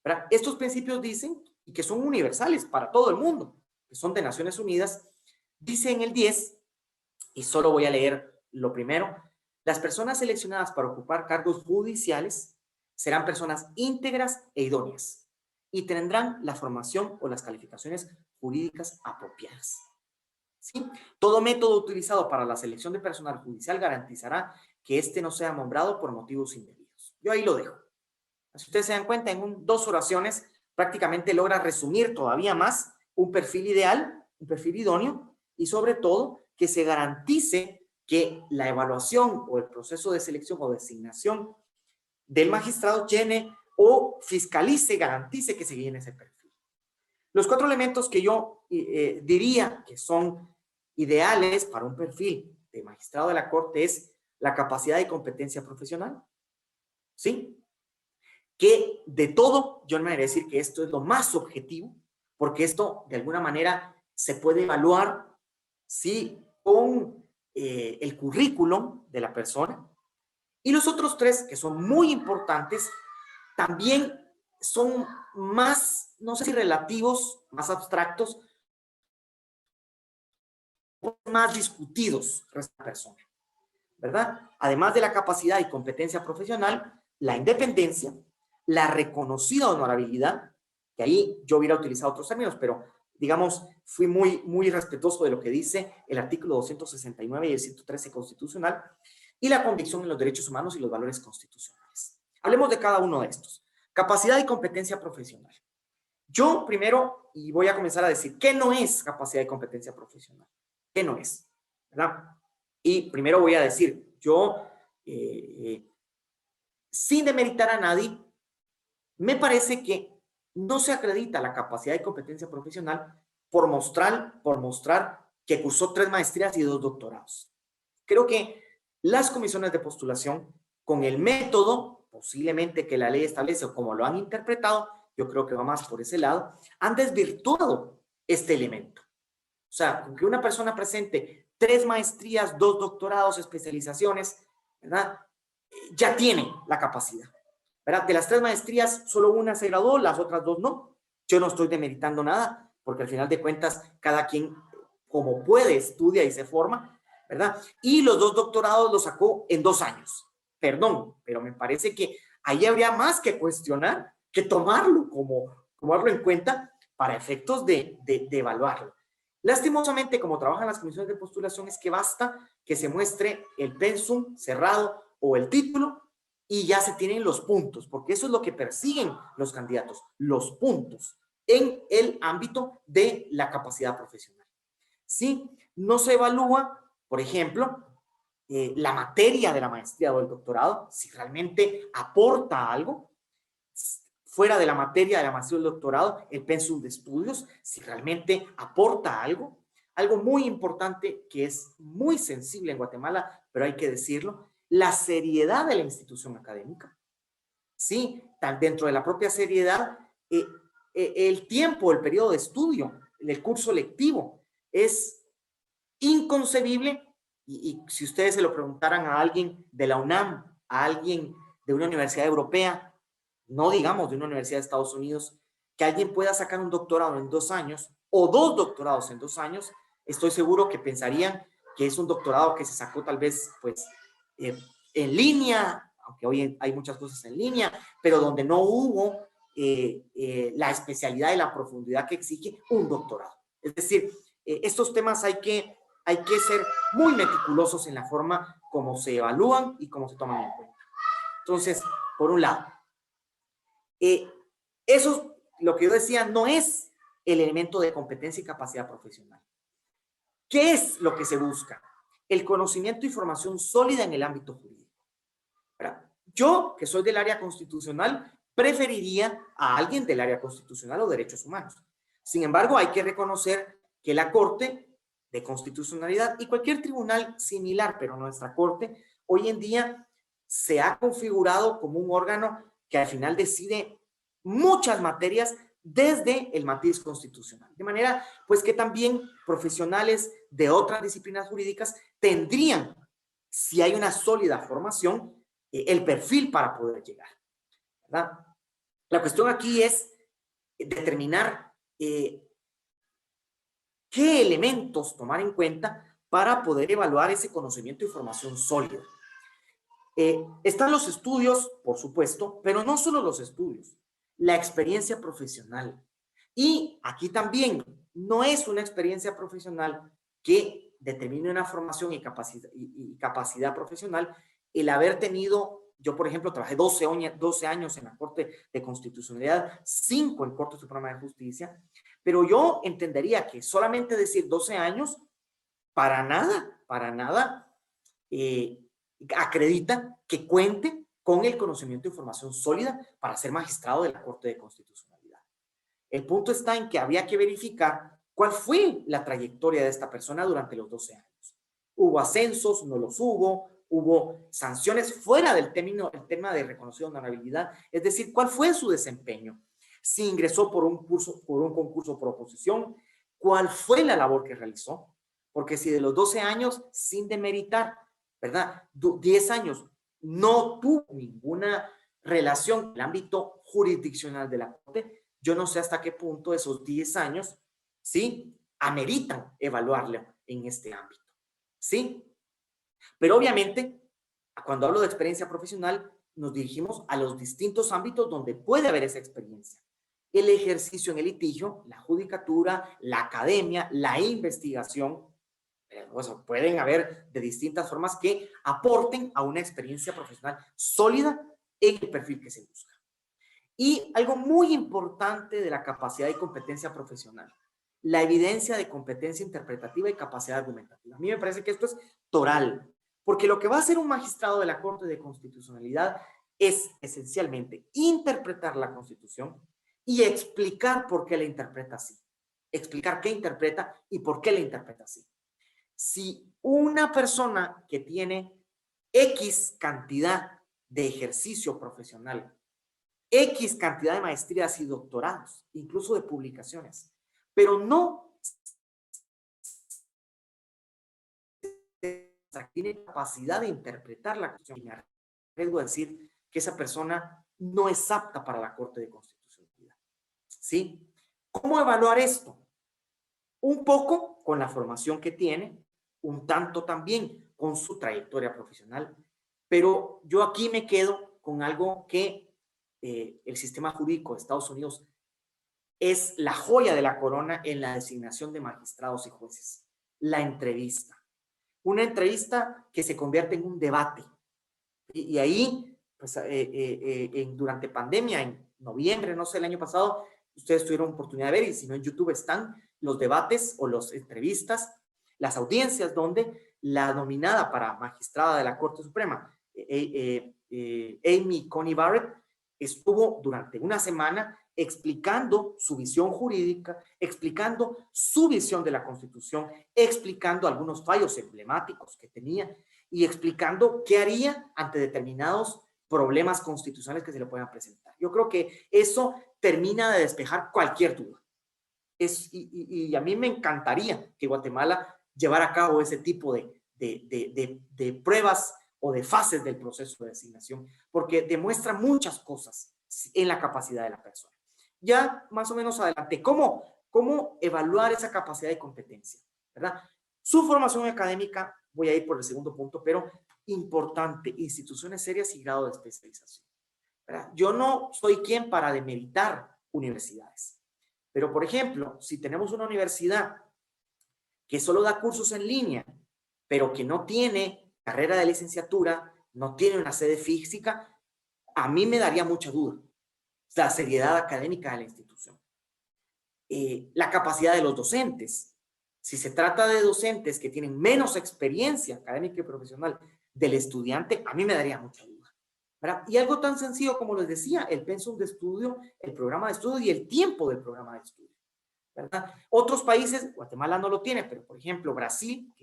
¿verdad? Estos principios dicen, y que son universales para todo el mundo, que son de Naciones Unidas, dice en el 10, y solo voy a leer lo primero: las personas seleccionadas para ocupar cargos judiciales serán personas íntegras e idóneas y tendrán la formación o las calificaciones jurídicas apropiadas. ¿Sí? Todo método utilizado para la selección de personal judicial garantizará que éste no sea nombrado por motivos indebidos. Yo ahí lo dejo. Si ustedes se dan cuenta, en 2 oraciones prácticamente logra resumir todavía más un perfil ideal, un perfil idóneo, y sobre todo que se garantice que la evaluación o el proceso de selección o designación del magistrado llene o fiscalice, garantice que se llene ese perfil. Los 4 elementos que yo diría que son ideales para un perfil de magistrado de la Corte es la capacidad y competencia profesional, ¿sí? Que de todo, yo no me voy a decir que esto es lo más objetivo, porque esto de alguna manera se puede evaluar, ¿sí?, con el currículum de la persona. Y los otros 3, que son muy importantes, también son más, no sé si relativos, más abstractos, más discutidos por esta persona, ¿verdad? Además de la capacidad y competencia profesional, la independencia, la reconocida honorabilidad, que ahí yo hubiera utilizado otros términos, pero digamos, fui muy respetuoso de lo que dice el artículo 269 y el 113 constitucional, y la convicción en los derechos humanos y los valores constitucionales. Hablemos de cada uno de estos. Capacidad y competencia profesional. Yo primero, y voy a comenzar a decir, ¿qué no es capacidad y competencia profesional? ¿Qué no es? ¿Verdad? Y primero voy a decir, yo, sin demeritar a nadie, me parece que no se acredita la capacidad y competencia profesional por mostrar que cursó 3 maestrías y 2 doctorados. Creo que las comisiones de postulación, con el método, posiblemente que la ley establece o como lo han interpretado, yo creo que va más por ese lado, han desvirtuado este elemento. O sea, con que una persona presente 3 maestrías, 2 doctorados, especializaciones, ¿verdad?, ya tiene la capacidad, ¿verdad? De las 3 maestrías, solo una se graduó, las otras 2 no. Yo no estoy demeritando nada, porque al final de cuentas, cada quien, como puede, estudia y se forma, ¿verdad? Y los 2 doctorados los sacó en 2 años. Perdón, pero me parece que ahí habría más que cuestionar, que tomarlo tomarlo en cuenta para efectos de evaluarlo. Lastimosamente, como trabajan las comisiones de postulación, es que basta que se muestre el pensum cerrado o el título y ya se tienen los puntos, porque eso es lo que persiguen los candidatos, los puntos en el ámbito de la capacidad profesional. Sí, no se evalúa, por ejemplo, la materia de la maestría o el doctorado, si realmente aporta algo, fuera de la materia de la maestría o el doctorado, el pensum de estudios, si realmente aporta algo. Algo muy importante que es muy sensible en Guatemala, pero hay que decirlo, la seriedad de la institución académica. Sí, dentro de la propia seriedad, el tiempo, el periodo de estudio, el curso lectivo, es inconcebible. Y si ustedes se lo preguntaran a alguien de la UNAM, a alguien de una universidad europea, no digamos de una universidad de Estados Unidos, que alguien pueda sacar un doctorado en 2 años o 2 doctorados en 2 años, estoy seguro que pensarían que es un doctorado que se sacó tal vez, pues, en línea, aunque hoy hay muchas cosas en línea, pero donde no hubo la especialidad y la profundidad que exige un doctorado. Es decir, estos temas hay que ser muy meticulosos en la forma como se evalúan y cómo se toman en cuenta. Entonces, por un lado, eso, lo que yo decía, no es el elemento de competencia y capacidad profesional. ¿Qué es lo que se busca? El conocimiento y formación sólida en el ámbito jurídico. Yo, que soy del área constitucional, preferiría a alguien del área constitucional o derechos humanos. Sin embargo, hay que reconocer que la Corte de Constitucionalidad y cualquier tribunal similar, pero nuestra Corte, hoy en día se ha configurado como un órgano que al final decide muchas materias desde el matiz constitucional. De manera, pues, que también profesionales de otras disciplinas jurídicas tendrían, si hay una sólida formación, el perfil para poder llegar, ¿verdad? La cuestión aquí es determinar qué elementos tomar en cuenta para poder evaluar ese conocimiento y formación sólida. Están los estudios, por supuesto, pero no solo los estudios, la experiencia profesional. Y aquí también no es una experiencia profesional que determine una formación y capacidad profesional el haber tenido, yo por ejemplo trabajé 12 años en la Corte de Constitucionalidad, 5 en Corte Suprema de Justicia, pero yo entendería que solamente decir 12 años, para nada, acredita que cuente con el conocimiento y formación sólida para ser magistrado de la Corte de Constitucionalidad. El punto está en que había que verificar cuál fue la trayectoria de esta persona durante los 12 años. ¿Hubo ascensos? ¿No los hubo? ¿Hubo sanciones fuera del tema de reconocida honorabilidad? Es decir, ¿cuál fue su desempeño? Si ingresó por un concurso por oposición, ¿cuál fue la labor que realizó? Porque si de los 12 años, sin demeritar, ¿verdad? 10 años no tuvo ninguna relación con el ámbito jurisdiccional de la Corte, yo no sé hasta qué punto esos 10 años, ¿sí?, ameritan evaluarlo en este ámbito, ¿sí? Pero obviamente, cuando hablo de experiencia profesional, nos dirigimos a los distintos ámbitos donde puede haber esa experiencia. El ejercicio en el litigio, la judicatura, la academia, la investigación, pues, pueden haber de distintas formas que aporten a una experiencia profesional sólida en el perfil que se busca. Y algo muy importante de la capacidad y competencia profesional, la evidencia de competencia interpretativa y capacidad argumentativa. A mí me parece que esto es toral, porque lo que va a hacer un magistrado de la Corte de Constitucionalidad es esencialmente interpretar la Constitución y explicar por qué la interpreta así. Explicar qué interpreta y por qué la interpreta así. Si una persona que tiene X cantidad de ejercicio profesional, X cantidad de maestrías y doctorados, incluso de publicaciones, pero no tiene capacidad de interpretar la Constitución, me arriesgo a decir que esa persona no es apta para la Corte de Constitucionalidad. ¿Sí? ¿Cómo evaluar esto? Un poco con la formación que tiene, un tanto también con su trayectoria profesional, pero yo aquí me quedo con algo que el sistema jurídico de Estados Unidos es la joya de la corona en la designación de magistrados y jueces: la entrevista. Una entrevista que se convierte en un debate. Y ahí, pues, durante pandemia, en noviembre, no sé, el año pasado, ustedes tuvieron oportunidad de ver, y si no, en YouTube están los debates o las entrevistas, las audiencias donde la nominada para magistrada de la Corte Suprema, Amy Coney Barrett, estuvo durante una semana explicando su visión jurídica, explicando su visión de la Constitución, explicando algunos fallos emblemáticos que tenía y explicando qué haría ante determinados problemas constitucionales que se le puedan presentar. Yo creo que eso termina de despejar cualquier duda. Y a mí me encantaría que Guatemala llevara a cabo ese tipo de pruebas o de fases del proceso de designación, porque demuestra muchas cosas en la capacidad de la persona. Ya más o menos adelante, ¿cómo evaluar esa capacidad y competencia? ¿Verdad? Su formación académica, voy a ir por el segundo punto, pero importante, instituciones serias y grado de especialización, ¿verdad? Yo no soy quien para demeritar universidades, pero por ejemplo, si tenemos una universidad que solo da cursos en línea, pero que no tiene carrera de licenciatura, no tiene una sede física, a mí me daría mucha duda la seriedad académica de la institución. La capacidad de los docentes. Si se trata de docentes que tienen menos experiencia académica y profesional del estudiante, a mí me daría mucha duda, ¿verdad? Y algo tan sencillo como les decía, el pensum de estudio, el programa de estudio y el tiempo del programa de estudio, ¿verdad? Otros países, Guatemala no lo tiene, pero por ejemplo Brasil,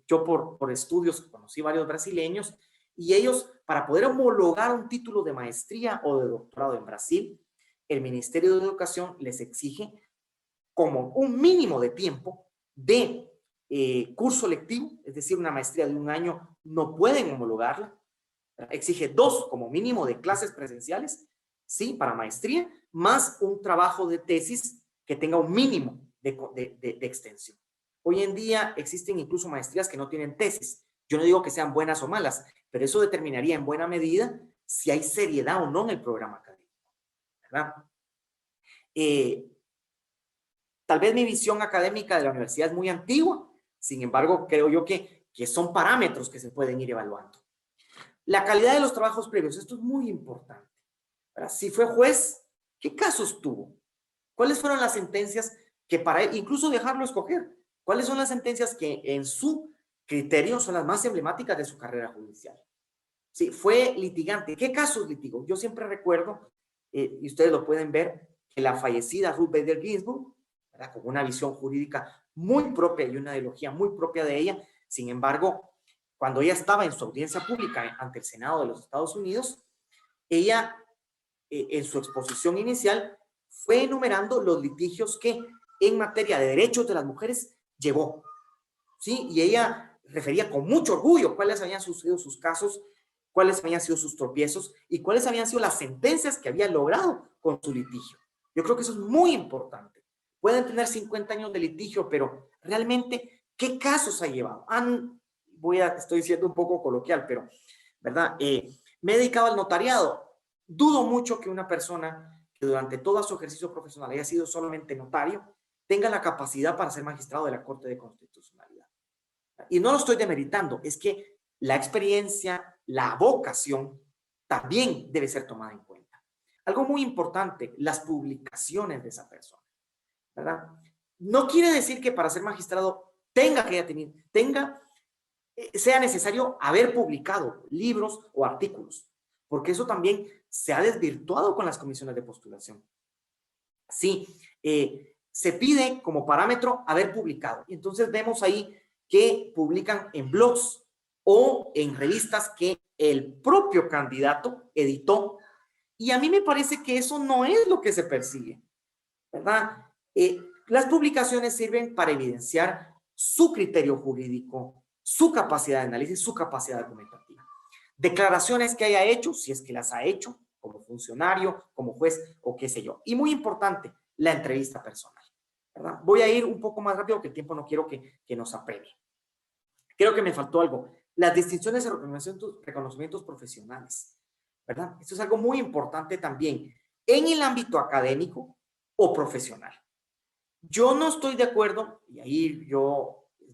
yo por estudios conocí varios brasileños, y ellos, para poder homologar un título de maestría o de doctorado en Brasil, el Ministerio de Educación les exige como un mínimo de tiempo de curso lectivo, es decir, una maestría de 1 año, no pueden homologarla. Exige 2 como mínimo de clases presenciales, ¿sí? Para maestría, más un trabajo de tesis que tenga un mínimo de extensión. Hoy en día existen incluso maestrías que no tienen tesis. Yo no digo que sean buenas o malas, pero eso determinaría en buena medida si hay seriedad o no en el programa académico, ¿verdad? Tal vez mi visión académica de la universidad es muy antigua, sin embargo, creo yo que son parámetros que se pueden ir evaluando. La calidad de los trabajos previos, esto es muy importante, ¿verdad? Si fue juez, ¿qué casos tuvo? ¿Cuáles fueron las sentencias que para él, incluso dejarlo escoger, cuáles son las sentencias que en su criterio son las más emblemáticas de su carrera judicial? Sí, fue litigante. ¿Qué casos litigó? Yo siempre recuerdo, y ustedes lo pueden ver, que la fallecida Ruth Bader Ginsburg, ¿verdad? Con una visión jurídica muy propia y una ideología muy propia de ella. Sin embargo, cuando ella estaba en su audiencia pública ante el Senado de los Estados Unidos, ella, en su exposición inicial, fue enumerando los litigios que en materia de derechos de las mujeres llevó, ¿sí? Y ella refería con mucho orgullo cuáles habían sido sus casos, cuáles habían sido sus tropiezos y cuáles habían sido las sentencias que había logrado con su litigio. Yo creo que eso es muy importante. Pueden tener 50 años de litigio, pero realmente, ¿qué casos ha llevado? Estoy siendo un poco coloquial, pero, ¿verdad? Me he dedicado al notariado. Dudo mucho que una persona que durante todo su ejercicio profesional haya sido solamente notario, tenga la capacidad para ser magistrado de la Corte de Constitucionalidad. Y no lo estoy demeritando, es que la experiencia, la vocación, también debe ser tomada en cuenta. Algo muy importante, las publicaciones de esa persona, ¿verdad? No quiere decir que para ser magistrado sea necesario haber publicado libros o artículos, porque eso también se ha desvirtuado con las comisiones de postulación. Sí, se pide como parámetro haber publicado. Y entonces vemos ahí que publican en blogs o en revistas que el propio candidato editó. Y a mí me parece que eso no es lo que se persigue, ¿verdad? Las publicaciones sirven para evidenciar su criterio jurídico, su capacidad de análisis, su capacidad argumentativa. Declaraciones que haya hecho, si es que las ha hecho, como funcionario, como juez o qué sé yo. Y muy importante, la entrevista personal, ¿verdad? Voy a ir un poco más rápido, que el tiempo no quiero que nos apremie. Creo que me faltó algo. Las distinciones y reconocimientos profesionales, ¿verdad? Esto es algo muy importante también en el ámbito académico o profesional. Yo no estoy de acuerdo, y ahí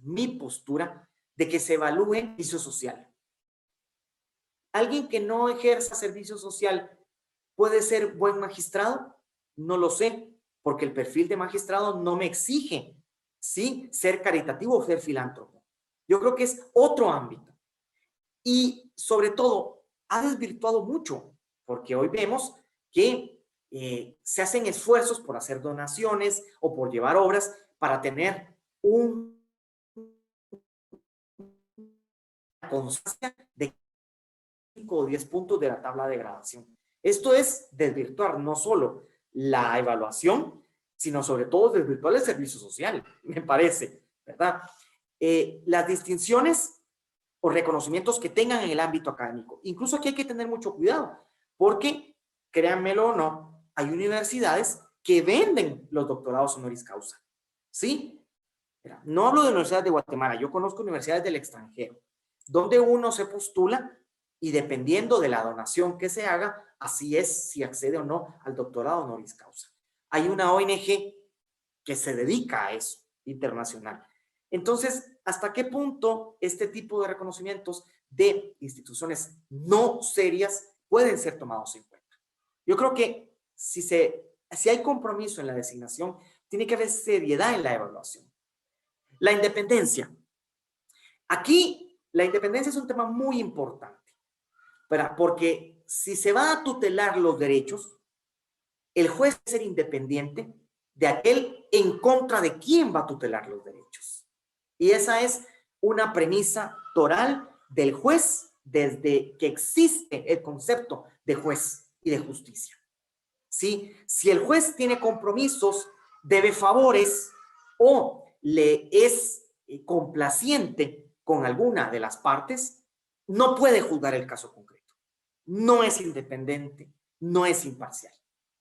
mi postura, de que se evalúe el servicio social. ¿Alguien que no ejerza servicio social puede ser buen magistrado? No lo sé, porque el perfil de magistrado no me exige, ¿sí?, ser caritativo o ser filántropo. Yo creo que es otro ámbito. Y sobre todo, ha desvirtuado mucho, porque hoy vemos que se hacen esfuerzos por hacer donaciones o por llevar obras para tener una constancia de 5 o 10 puntos de la tabla de gradación. Esto es desvirtuar no solo la evaluación, sino sobre todo desvirtuar el servicio social, me parece, ¿verdad? Las distinciones o reconocimientos que tengan en el ámbito académico. Incluso aquí hay que tener mucho cuidado, porque, créanmelo o no, hay universidades que venden los doctorados honoris causa, ¿sí? No hablo de universidades de Guatemala, yo conozco universidades del extranjero. donde uno se postula y dependiendo de la donación que se haga, así es si accede o no al doctorado honoris causa. Hay una ONG que se dedica a eso, internacional. Entonces, ¿hasta qué punto este tipo de reconocimientos de instituciones no serias pueden ser tomados en cuenta? Yo creo que si hay compromiso en la designación, tiene que haber seriedad en la evaluación. La independencia. Aquí, la independencia es un tema muy importante, ¿verdad? Porque si se va a tutelar los derechos, el juez debe ser independiente de aquel en contra de quién va a tutelar los derechos. Y esa es una premisa toral del juez desde que existe el concepto de juez y de justicia. ¿Sí? Si el juez tiene compromisos, debe favores o le es complaciente con alguna de las partes, no puede juzgar el caso concreto. No es independiente, no es imparcial.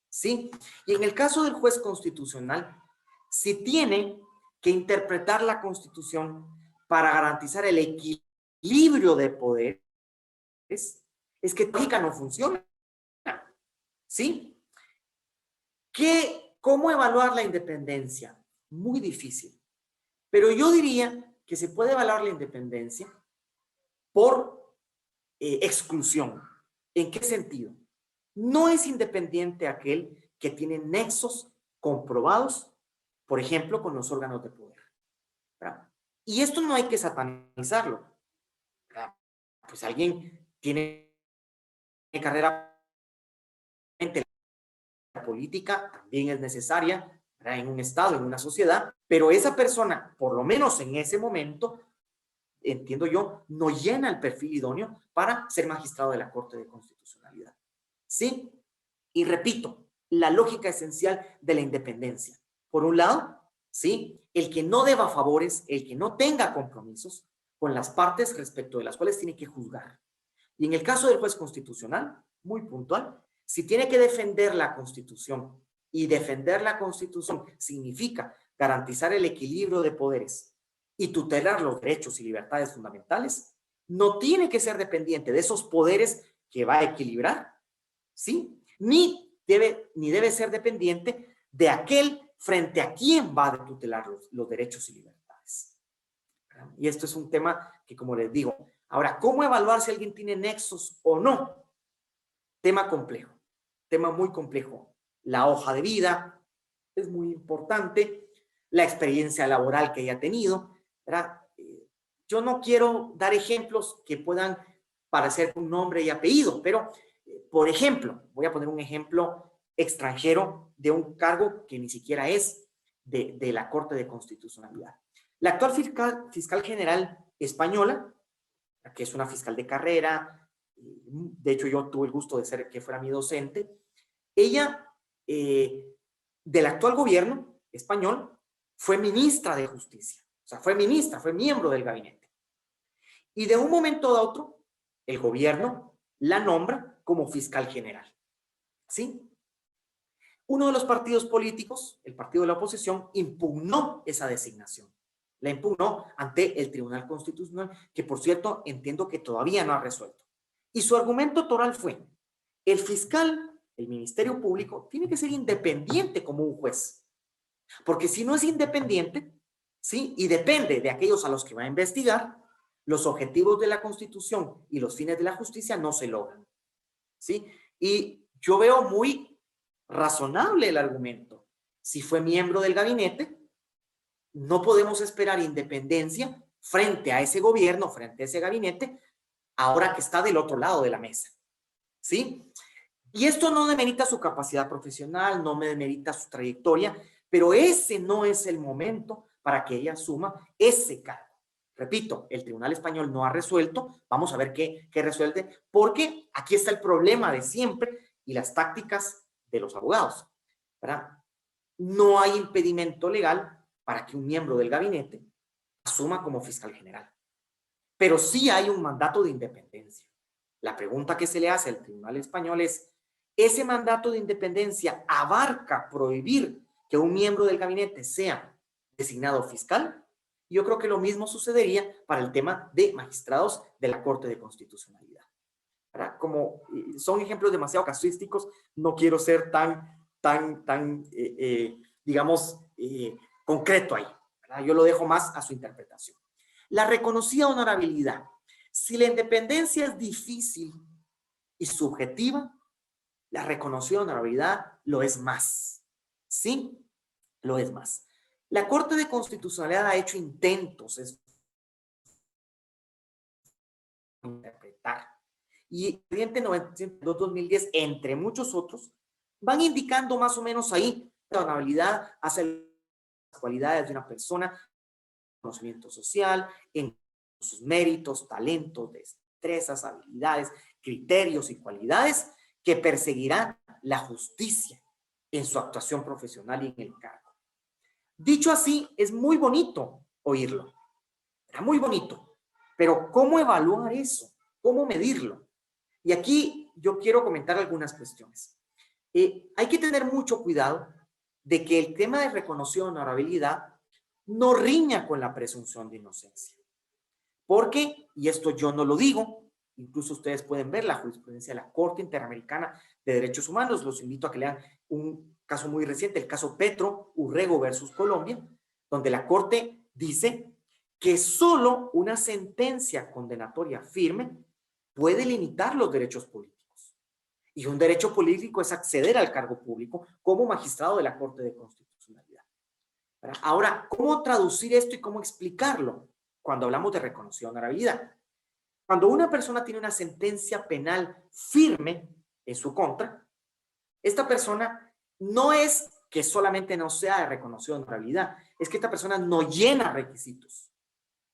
¿Sí? Y en el caso del juez constitucional, si tiene que interpretar la Constitución para garantizar el equilibrio de poderes, es que lógica no funciona. ¿Sí? ¿Cómo evaluar la independencia? Muy difícil. Pero yo diría que se puede evaluar la independencia por exclusión. ¿En qué sentido? No es independiente aquel que tiene nexos comprobados, por ejemplo, con los órganos de poder, ¿verdad? Y esto no hay que satanizarlo, ¿verdad? Pues alguien tiene carrera política, también es necesaria, ¿verdad? En un estado, en una sociedad, pero esa persona, por lo menos en ese momento, entiendo yo, no llena el perfil idóneo para ser magistrado de la Corte de Constitucionalidad. ¿Sí? Y repito, la lógica esencial de la independencia. Por un lado, ¿sí? El que no deba favores, el que no tenga compromisos con las partes respecto de las cuales tiene que juzgar. Y en el caso del juez constitucional, muy puntual, si tiene que defender la Constitución, y defender la Constitución significa garantizar el equilibrio de poderes y tutelar los derechos y libertades fundamentales, no tiene que ser dependiente de esos poderes que va a equilibrar, ¿sí? Ni debe ser dependiente de aquel frente a quien va a tutelar los derechos y libertades. Y esto es un tema que, como les digo, ahora, ¿cómo evaluar si alguien tiene nexos o no? Tema complejo, tema muy complejo. La hoja de vida es muy importante, la experiencia laboral que haya tenido, ¿verdad? Yo no quiero dar ejemplos que puedan parecer con nombre y apellido, pero, por ejemplo, voy a poner un ejemplo extranjero de un cargo que ni siquiera es de la Corte de Constitucionalidad. La actual fiscal general española, que es una fiscal de carrera, de hecho yo tuve el gusto de ser que fuera mi docente, ella, del actual gobierno español, fue ministra de Justicia. O sea, fue ministra, fue miembro del gabinete. Y de un momento a otro, el gobierno la nombra como fiscal general. ¿Sí? Uno de los partidos políticos, el partido de la oposición, impugnó esa designación. La impugnó ante el Tribunal Constitucional, que por cierto entiendo que todavía no ha resuelto. Y su argumento toral fue, el fiscal, el Ministerio Público, tiene que ser independiente como un juez. Porque si no es independiente, ¿sí? Y depende de aquellos a los que va a investigar, los objetivos de la Constitución y los fines de la justicia no se logran. ¿Sí? Y yo veo muy razonable el argumento. Si fue miembro del gabinete, no podemos esperar independencia frente a ese gobierno, frente a ese gabinete, ahora que está del otro lado de la mesa. ¿Sí? Y esto no demerita su capacidad profesional, no me demerita su trayectoria, pero ese no es el momento para que ella asuma ese cargo. Repito, el Tribunal Español no ha resuelto, vamos a ver qué resuelve, porque aquí está el problema de siempre y las tácticas de los abogados, ¿verdad? No hay impedimento legal para que un miembro del gabinete asuma como fiscal general, pero sí hay un mandato de independencia. La pregunta que se le hace al Tribunal Español es, ¿ese mandato de independencia abarca prohibir que un miembro del gabinete sea designado fiscal? Yo creo que lo mismo sucedería para el tema de magistrados de la Corte de Constitucionalidad. ¿Verdad? Como son ejemplos demasiado casuísticos, no quiero ser digamos, concreto ahí, ¿verdad? Yo lo dejo más a su interpretación. La reconocida honorabilidad. Si la independencia es difícil y subjetiva, la reconocida honorabilidad lo es más. ¿Sí? Lo es más. La Corte de Constitucionalidad ha hecho intentos de interpretar. Y el expediente 92-2010, entre muchos otros, van indicando más o menos ahí la honorabilidad hacia las cualidades de una persona, conocimiento social, en sus méritos, talentos, destrezas, habilidades, criterios y cualidades que perseguirán la justicia en su actuación profesional y en el cargo. Dicho así, es muy bonito oírlo. Era muy bonito. Pero ¿cómo evaluar eso? ¿Cómo medirlo? Y aquí yo quiero comentar algunas cuestiones. Hay que tener mucho cuidado de que el tema de reconocida honorabilidad no riña con la presunción de inocencia. Porque, y esto yo no lo digo, incluso ustedes pueden ver la jurisprudencia de la Corte Interamericana de Derechos Humanos, los invito a que lean un caso muy reciente, el caso Petro Urrego versus Colombia, donde la Corte dice que solo una sentencia condenatoria firme puede limitar los derechos políticos. Y un derecho político es acceder al cargo público como magistrado de la Corte de Constitucionalidad. Ahora, ¿cómo traducir esto y cómo explicarlo cuando hablamos de reconocida honorabilidad? Cuando una persona tiene una sentencia penal firme en su contra, esta persona no es que solamente no sea de reconocida honorabilidad, es que esta persona no llena requisitos.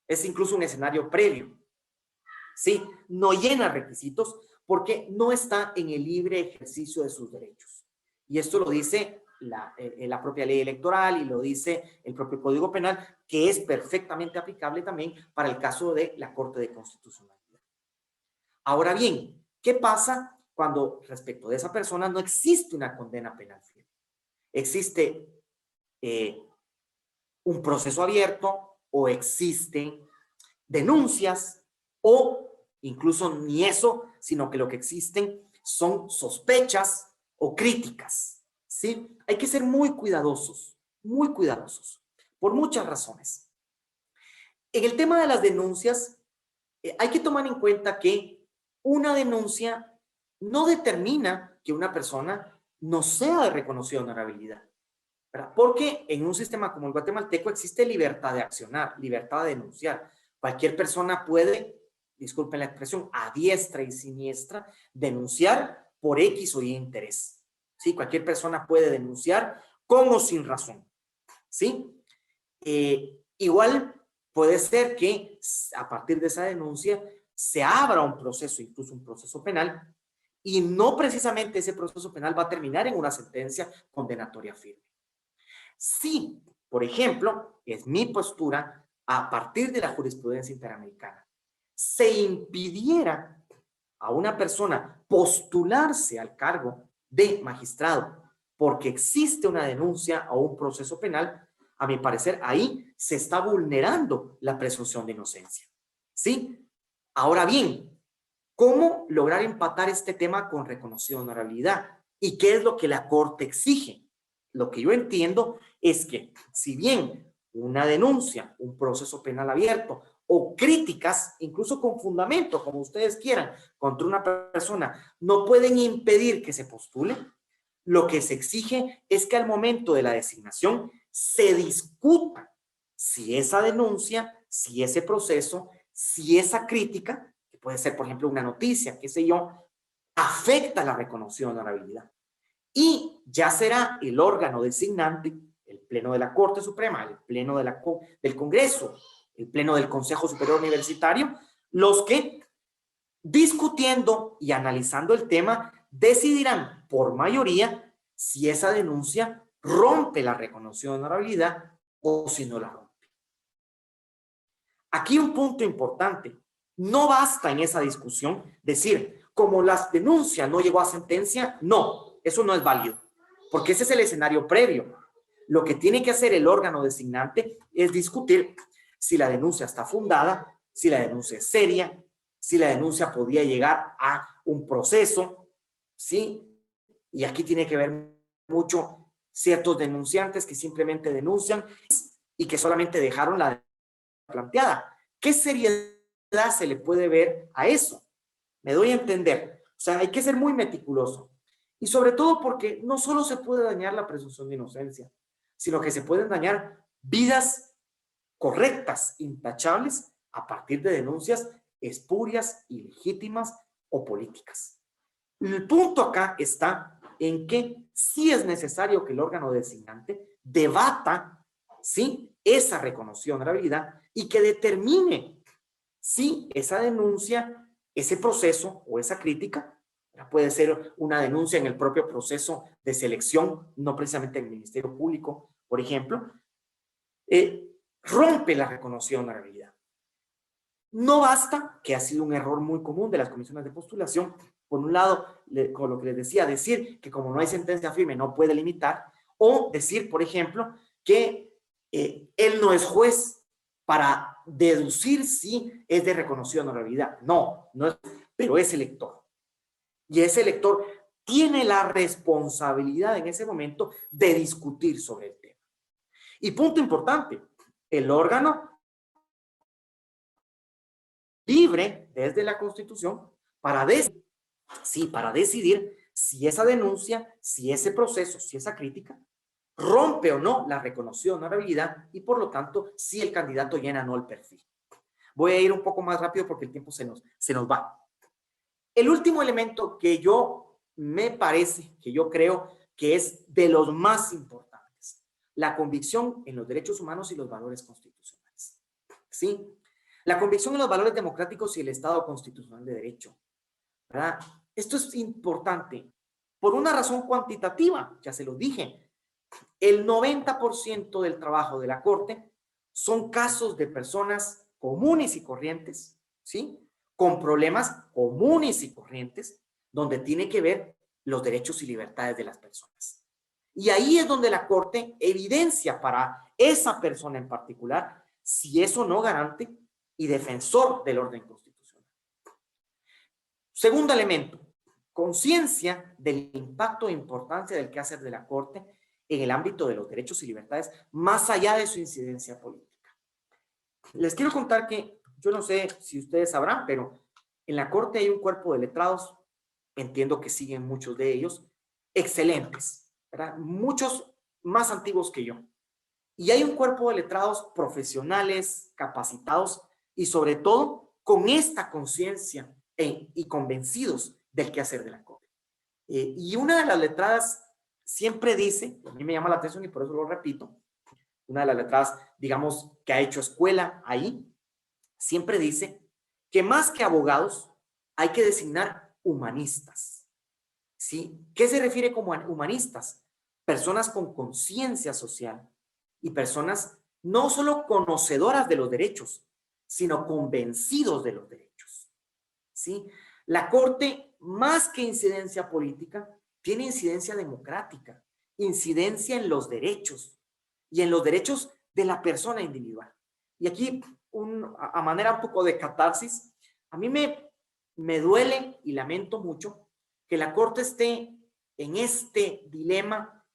Es incluso un escenario previo. Sí, no llena requisitos porque no está en el libre ejercicio de sus derechos. Y esto lo dice la propia ley electoral y lo dice el propio Código Penal, que es perfectamente aplicable también para el caso de la Corte de Constitucionalidad. Ahora bien, ¿qué pasa cuando respecto de esa persona no existe una condena penal firme? Existe un proceso abierto o existen denuncias o incluso ni eso, sino que lo que existen son sospechas o críticas, ¿sí? Hay que ser muy cuidadosos, por muchas razones. En el tema de las denuncias, hay que tomar en cuenta que una denuncia no determina que una persona no sea de reconocida honorabilidad, ¿verdad? Porque en un sistema como el guatemalteco existe libertad de accionar, libertad de denunciar. Cualquier persona puede, disculpen la expresión, a diestra y siniestra, denunciar por X o Y interés. ¿Sí? Cualquier persona puede denunciar con o sin razón. ¿Sí? Igual puede ser que a partir de esa denuncia se abra un proceso, incluso un proceso penal, y no precisamente ese proceso penal va a terminar en una sentencia condenatoria firme. Si, por ejemplo, es mi postura, a partir de la jurisprudencia interamericana, se impidiera a una persona postularse al cargo de magistrado porque existe una denuncia o un proceso penal, a mi parecer ahí se está vulnerando la presunción de inocencia. ¿Sí? Ahora bien, ¿cómo lograr empatar este tema con reconocida honorabilidad? ¿Y qué es lo que la Corte exige? Lo que yo entiendo es que si bien una denuncia, un proceso penal abierto o críticas, incluso con fundamento, como ustedes quieran, contra una persona, no pueden impedir que se postule, lo que se exige es que al momento de la designación se discuta si esa denuncia, si ese proceso, si esa crítica, que puede ser por ejemplo una noticia, qué sé yo, afecta la reconocida honorabilidad. Y ya será el órgano designante, el Pleno de la Corte Suprema, el Pleno del Congreso, el Pleno del Consejo Superior Universitario, los que, discutiendo y analizando el tema, decidirán por mayoría si esa denuncia rompe la reconocida honorabilidad o si no la rompe. Aquí un punto importante. No basta en esa discusión decir, como la denuncia no llegó a sentencia, no, eso no es válido, porque ese es el escenario previo. Lo que tiene que hacer el órgano designante es discutir si la denuncia está fundada, si la denuncia es seria, si la denuncia podía llegar a un proceso, ¿sí? Y aquí tiene que ver mucho ciertos denunciantes que simplemente denuncian y que solamente dejaron la planteada. ¿Qué seriedad se le puede ver a eso? Me doy a entender. O sea, hay que ser muy meticuloso. Y sobre todo porque no solo se puede dañar la presunción de inocencia, sino que se pueden dañar vidas correctas, intachables, a partir de denuncias espurias, ilegítimas o políticas. El punto acá está en que sí es necesario que el órgano designante debata, ¿sí?, esa reconocida honorabilidad y que determine si esa denuncia, ese proceso o esa crítica, puede ser una denuncia en el propio proceso de selección, no precisamente en el Ministerio Público, por ejemplo, rompe la reconocida honorabilidad. No basta, que ha sido un error muy común de las comisiones de postulación, por un lado, con lo que les decía, decir que como no hay sentencia firme no puede limitar, o decir, por ejemplo, que él no es juez para deducir si es de reconocida honorabilidad. No, no es, pero es elector. Y ese elector tiene la responsabilidad en ese momento de discutir sobre el tema. Y punto importante, el órgano libre desde la Constitución para decidir, sí, para decidir si esa denuncia, si ese proceso, si esa crítica rompe o no la reconocida honorabilidad y por lo tanto si el candidato llena o no el perfil. Voy a ir un poco más rápido porque el tiempo se nos va. El último elemento que yo creo que es de los más importantes, la convicción en los derechos humanos y los valores constitucionales. ¿Sí? La convicción en los valores democráticos y el Estado constitucional de derecho, ¿verdad? Esto es importante por una razón cuantitativa, ya se lo dije. El 90% del trabajo de la Corte son casos de personas comunes y corrientes, ¿sí?, con problemas comunes y corrientes, donde tiene que ver los derechos y libertades de las personas. Y ahí es donde la Corte evidencia para esa persona en particular si es o no garante y defensor del orden constitucional. Segundo elemento, conciencia del impacto e importancia del quehacer de la Corte en el ámbito de los derechos y libertades, más allá de su incidencia política. Les quiero contar que, yo no sé si ustedes sabrán, pero en la Corte hay un cuerpo de letrados, entiendo que siguen muchos de ellos, excelentes, ¿verdad? Muchos más antiguos que yo. Y hay un cuerpo de letrados profesionales, capacitados y sobre todo con esta conciencia y convencidos del quehacer de la Corte. Y una de las letradas siempre dice, a mí me llama la atención y por eso lo repito, una de las letradas, digamos, que ha hecho escuela ahí, siempre dice que más que abogados hay que designar humanistas. ¿Sí? ¿Qué se refiere como humanistas? Personas con conciencia social y personas no solo conocedoras de los derechos, sino convencidos de los derechos. ¿Sí? La Corte, más que incidencia política, tiene incidencia democrática, incidencia en los derechos y en los derechos de la persona individual. Y aquí, a manera un poco de catarsis, a mí me duele y lamento mucho que la Corte esté en este dilema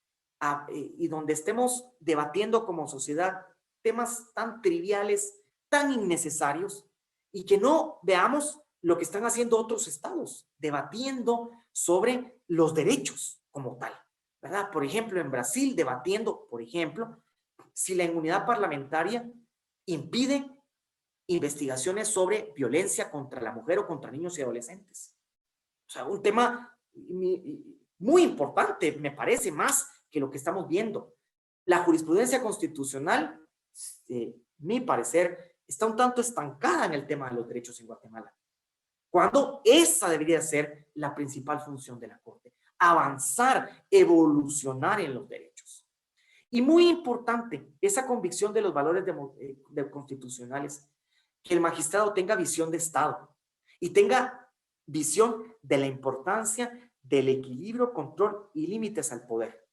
y donde estemos debatiendo como sociedad temas tan triviales, tan innecesarios, y que no veamos lo que están haciendo otros estados, debatiendo sobre los derechos como tal, ¿verdad? Por ejemplo, en Brasil, debatiendo, por ejemplo, si la inmunidad parlamentaria impide investigaciones sobre violencia contra la mujer o contra niños y adolescentes. O sea, un tema muy importante, me parece, más que lo que estamos viendo. La jurisprudencia constitucional, mi parecer, está un tanto estancada en el tema de los derechos en Guatemala, cuando esa debería ser la principal función de la Corte, avanzar, evolucionar en los derechos. Y muy importante, esa convicción de los valores constitucionales, que el magistrado tenga visión de Estado y tenga visión de la importancia del equilibrio, control y límites al poder.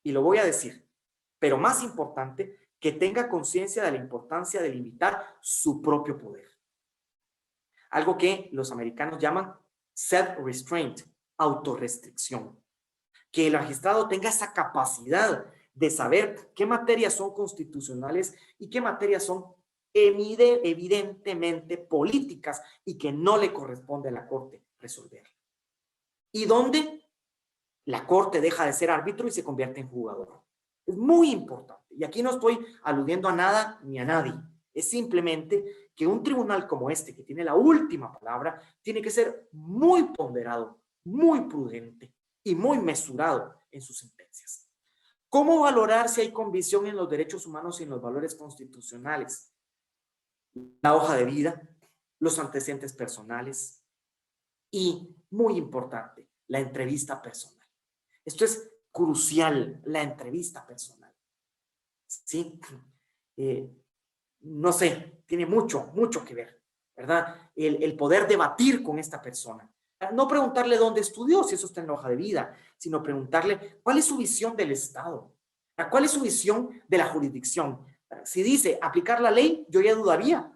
Y lo voy a decir, pero más importante, que tenga conciencia de la importancia de limitar su propio poder. Algo que los americanos llaman self-restraint, autorrestricción. Que el magistrado tenga esa capacidad de saber qué materias son constitucionales y qué materias son evidentemente políticas y que no le corresponde a la Corte resolver. Y dónde la Corte deja de ser árbitro y se convierte en jugador. Es muy importante. Y aquí no estoy aludiendo a nada ni a nadie. Es simplemente que un tribunal como este, que tiene la última palabra, tiene que ser muy ponderado, muy prudente y muy mesurado en sus sentencias. ¿Cómo valorar si hay convicción en los derechos humanos y en los valores constitucionales? La hoja de vida, los antecedentes personales y, muy importante, la entrevista personal. Esto es crucial, la entrevista personal. ¿Sí? No sé, tiene mucho que ver, ¿verdad? El poder debatir con esta persona. No preguntarle dónde estudió, si eso está en la hoja de vida, sino preguntarle cuál es su visión del Estado, cuál es su visión de la jurisdicción. Si dice aplicar la ley, yo ya dudaría,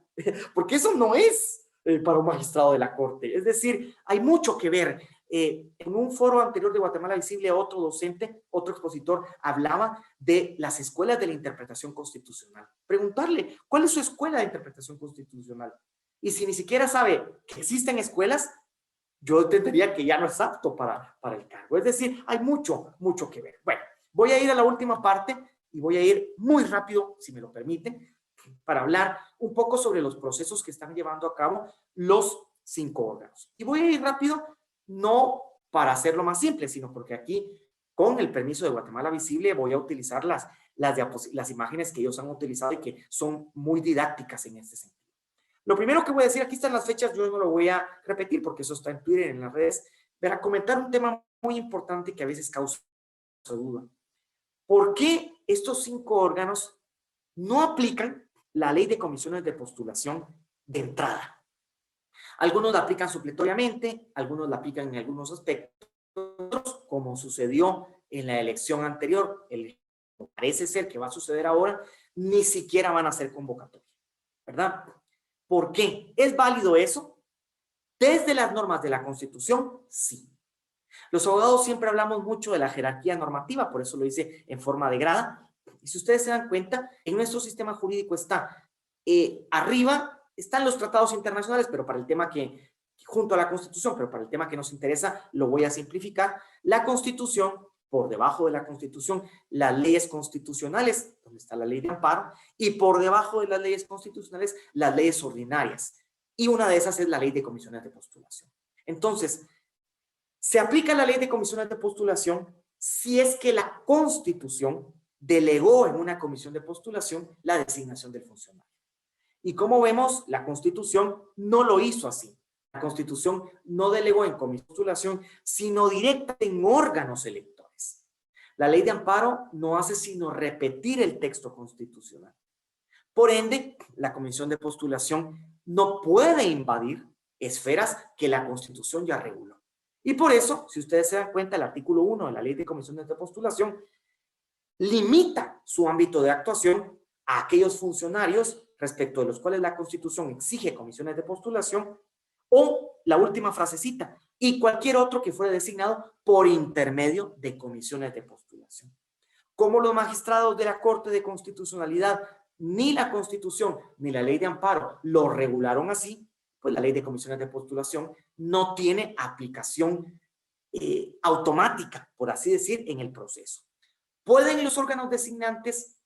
porque eso no es para un magistrado de la Corte. Es decir, hay mucho que ver. En un foro anterior de Guatemala Visible, otro docente, otro expositor, hablaba de las escuelas de la interpretación constitucional. Preguntarle, ¿cuál es su escuela de interpretación constitucional? Y si ni siquiera sabe que existen escuelas, yo entendería que ya no es apto para el cargo. Es decir, hay mucho que ver. Bueno, voy a ir a la última parte y voy a ir muy rápido, si me lo permiten, para hablar un poco sobre los procesos que están llevando a cabo los 5 órganos. Y voy a ir rápido, no para hacerlo más simple, sino porque aquí, con el permiso de Guatemala Visible, voy a utilizar las imágenes que ellos han utilizado y que son muy didácticas en este sentido. Lo primero que voy a decir, aquí están las fechas, yo no lo voy a repetir porque eso está en Twitter, en las redes, para comentar un tema muy importante que a veces causa duda. ¿Por qué estos 5 órganos no aplican la ley de comisiones de postulación de entrada? Algunos la aplican supletoriamente, algunos la aplican en algunos aspectos, otros, como sucedió en la elección anterior, parece ser que va a suceder ahora, ni siquiera van a ser convocatorias, ¿verdad? ¿Por qué? ¿Es válido eso? Desde las normas de la Constitución, sí. Los abogados siempre hablamos mucho de la jerarquía normativa, por eso lo hice en forma de grada. Y si ustedes se dan cuenta, en nuestro sistema jurídico está arriba, están los tratados internacionales, pero para el tema que, junto a la Constitución, pero para el tema que nos interesa, lo voy a simplificar. La Constitución, por debajo de la Constitución, las leyes constitucionales, donde está la ley de amparo, y por debajo de las leyes constitucionales, las leyes ordinarias. Y una de esas es la ley de comisiones de postulación. Entonces, se aplica la ley de comisiones de postulación si es que la Constitución delegó en una comisión de postulación la designación del funcionario. Y como vemos, la Constitución no lo hizo así. La Constitución no delegó en comisión de postulación, sino directamente en órganos electores. La ley de amparo no hace sino repetir el texto constitucional. Por ende, la comisión de postulación no puede invadir esferas que la Constitución ya reguló. Y por eso, si ustedes se dan cuenta, el artículo 1 de la ley de comisiones de postulación limita su ámbito de actuación a aquellos funcionarios respecto de los cuales la Constitución exige comisiones de postulación, o la última frasecita, y cualquier otro que fuera designado por intermedio de comisiones de postulación. Como los magistrados de la Corte de Constitucionalidad, ni la Constitución ni la ley de amparo lo regularon así, pues la ley de comisiones de postulación no tiene aplicación automática, por así decir, en el proceso. ¿Pueden los órganos designantes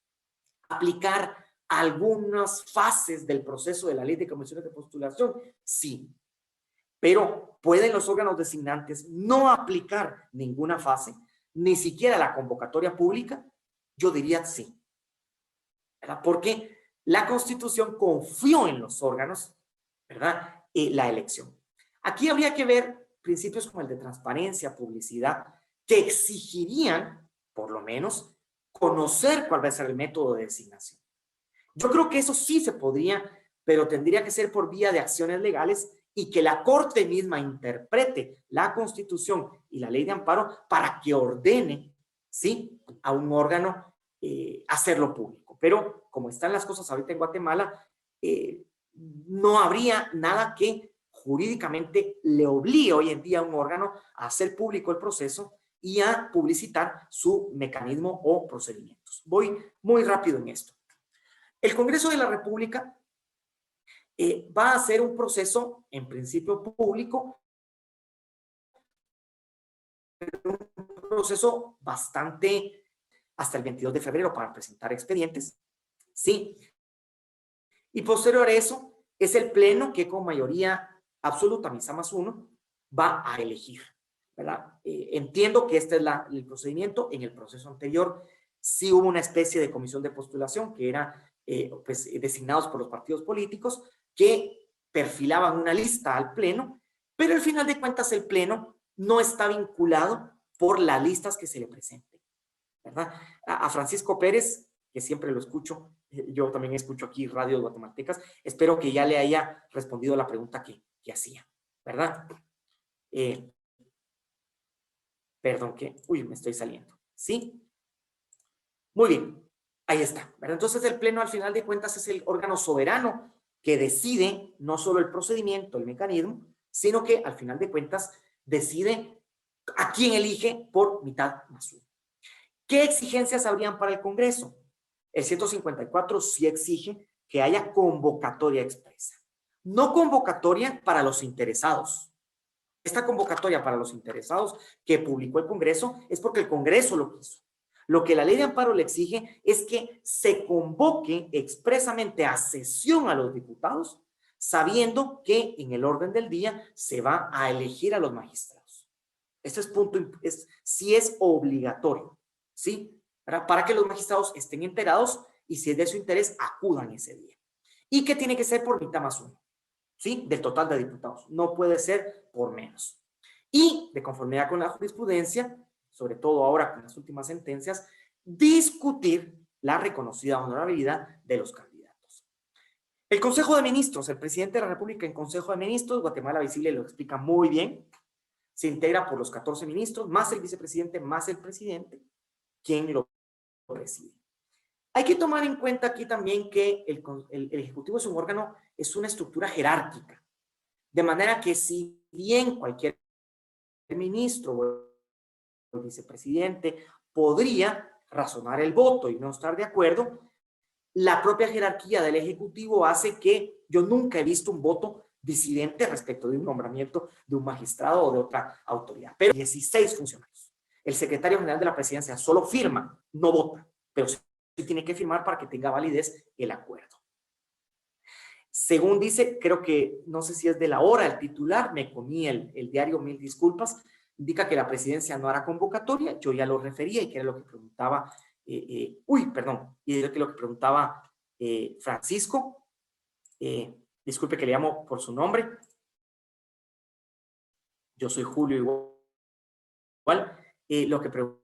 aplicar algunas fases del proceso de la ley de comisiones de postulación? Sí. Pero ¿pueden los órganos designantes no aplicar ninguna fase, ni siquiera la convocatoria pública? Yo diría sí. ¿Verdad? Porque la Constitución confió en los órganos, ¿verdad? La elección. Aquí habría que ver principios como el de transparencia, publicidad, que exigirían, por lo menos, conocer cuál va a ser el método de designación. Yo creo que eso sí se podría, pero tendría que ser por vía de acciones legales y que la Corte misma interprete la Constitución y la ley de amparo para que ordene, ¿sí?, a un órgano hacerlo público. pero como están las cosas ahorita en Guatemala, no habría nada que jurídicamente le obligue hoy en día a un órgano a hacer público el proceso y a publicitar su mecanismo o procedimientos. Voy muy rápido en esto. El Congreso de la República va a hacer un proceso en principio público, un proceso bastante hasta el 22 de febrero para presentar expedientes, ¿sí? Y posterior a eso es el pleno que con mayoría absoluta, misa más uno, va a elegir, ¿verdad? Entiendo que este es el procedimiento. En el proceso anterior sí hubo una especie de comisión de postulación que era pues, designados por los partidos políticos que perfilaban una lista al pleno, pero al final de cuentas el pleno no está vinculado por las listas que se le presenten, ¿verdad? A Francisco Pérez, que siempre lo escucho, yo también escucho aquí radios guatemaltecas, espero que ya le haya respondido la pregunta que hacía, ¿verdad? Perdón, uy, me estoy saliendo, ¿sí? Muy bien, ahí está, ¿verdad? Entonces el pleno al final de cuentas es el órgano soberano que decide no solo el procedimiento, el mecanismo, sino que al final de cuentas decide a quién elige por mitad más uno. ¿Qué exigencias habrían para el Congreso? El 154 sí exige que haya convocatoria expresa. No convocatoria para los interesados. Esta convocatoria para los interesados que publicó el Congreso es porque el Congreso lo quiso. Lo que la ley de amparo le exige es que se convoque expresamente a sesión a los diputados, sabiendo que en el orden del día se va a elegir a los magistrados. Este es punto, sí es obligatorio, ¿sí? Para que los magistrados estén enterados y si es de su interés, acudan ese día. Y que tiene que ser por mitad más uno, ¿sí? Del total de diputados. No puede ser por menos. Y de conformidad con la jurisprudencia, sobre todo ahora con las últimas sentencias, discutir la reconocida honorabilidad de los candidatos. El Consejo de Ministros, el presidente de la República en Consejo de Ministros, Guatemala Visible lo explica muy bien, se integra por los 14 ministros, más el vicepresidente, más el presidente, quien lo preside. Hay que tomar en cuenta aquí también que el Ejecutivo es un órgano, es una estructura jerárquica, de manera que si bien cualquier ministro o el vicepresidente podría razonar el voto y no estar de acuerdo, la propia jerarquía del Ejecutivo hace que yo nunca he visto un voto disidente respecto de un nombramiento de un magistrado o de otra autoridad. Pero 16 funcionarios. El secretario general de la presidencia solo firma, no vota, pero sí tiene que firmar para que tenga validez el acuerdo. Según dice, creo que, no sé si es de la hora el titular, me comí el diario, mil disculpas, indica que la presidencia no hará convocatoria, yo ya lo refería y que era lo que preguntaba, y era lo que preguntaba Francisco, disculpe que le llamo por su nombre, yo soy Julio igual, lo que preguntaba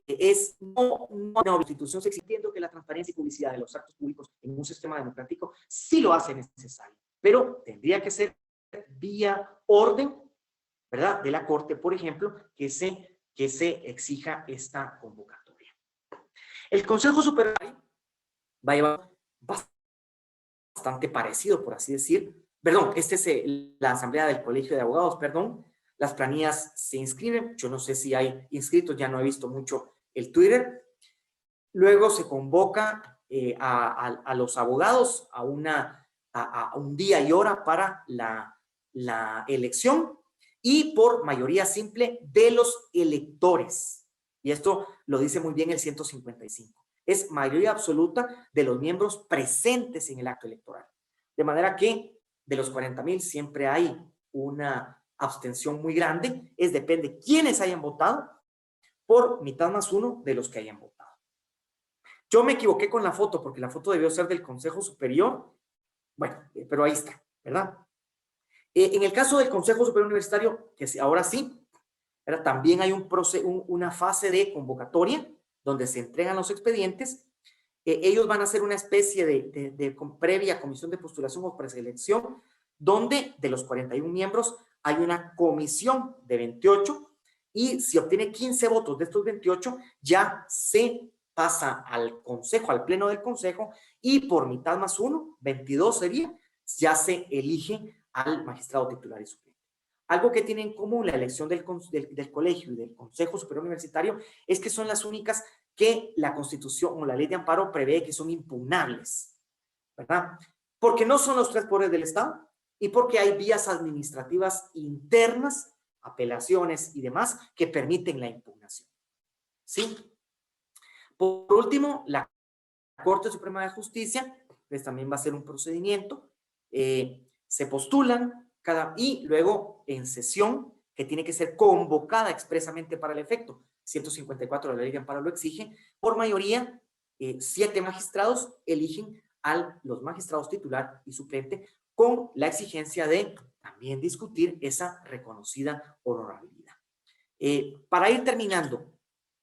es no una institución exigiendo que la transparencia y publicidad de los actos públicos en un sistema democrático sí lo hace necesario, pero tendría que ser vía orden, ¿verdad? De la Corte, por ejemplo, que se exija esta convocatoria. El Consejo Superior va a llevar bastante parecido, por así decir. Perdón, esta es la Asamblea del Colegio de Abogados, perdón. Las planillas se inscriben, yo no sé si hay inscritos, ya no he visto mucho el Twitter. Luego se convoca a los abogados a un día y hora para la elección y por mayoría simple de los electores. Y esto lo dice muy bien el 155. Es mayoría absoluta de los miembros presentes en el acto electoral. De manera que de los 40,000 siempre hay una abstención muy grande, depende quiénes hayan votado por mitad más uno de los que hayan votado. Yo me equivoqué con la foto porque la foto debió ser del Consejo Superior, bueno, pero ahí está, ¿verdad? En el caso del Consejo Superior Universitario, que ahora sí, ¿verdad? También hay una fase de convocatoria donde se entregan los expedientes. Ellos van a hacer una especie de previa comisión de postulación o preselección, donde de los 41 miembros hay una comisión de 28 y si obtiene 15 votos de estos 28, ya se pasa al consejo, al pleno del consejo, y por mitad más 1, 22 sería, ya se elige al magistrado titular y suplente. Algo que tiene en común la elección del colegio y del Consejo Superior Universitario es que son las únicas que la Constitución o la Ley de Amparo prevé que son impugnables, ¿verdad? Porque no son los 3 poderes del Estado y porque hay vías administrativas internas, apelaciones y demás que permiten la impugnación. ¿Sí? Por último, la Corte Suprema de Justicia, pues también va a ser un procedimiento, se postulan y luego en sesión, que tiene que ser convocada expresamente para el efecto, 154 de la Ley de Amparo lo exige, por mayoría, 7 magistrados eligen a los magistrados titular y suplente con la exigencia de también discutir esa reconocida honorabilidad. Para ir terminando,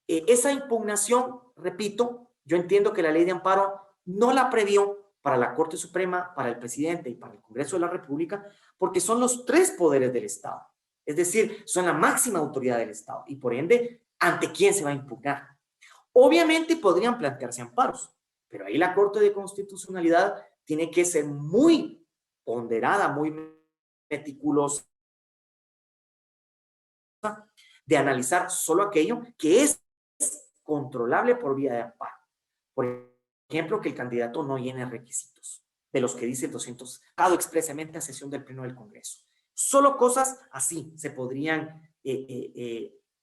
esa impugnación, repito, yo entiendo que la Ley de Amparo no la previó para la Corte Suprema, para el presidente y para el Congreso de la República, porque son los 3 poderes del Estado. Es decir, son la máxima autoridad del Estado y por ende, ¿ante quién se va a impugnar? Obviamente podrían plantearse amparos, pero ahí la Corte de Constitucionalidad tiene que ser muy ponderada, muy meticulosa de analizar solo aquello que es controlable por vía de amparo. Por ejemplo, que el candidato no llene requisitos de los que dice el 200, dado expresamente a sesión del Pleno del Congreso. Solo cosas así se podrían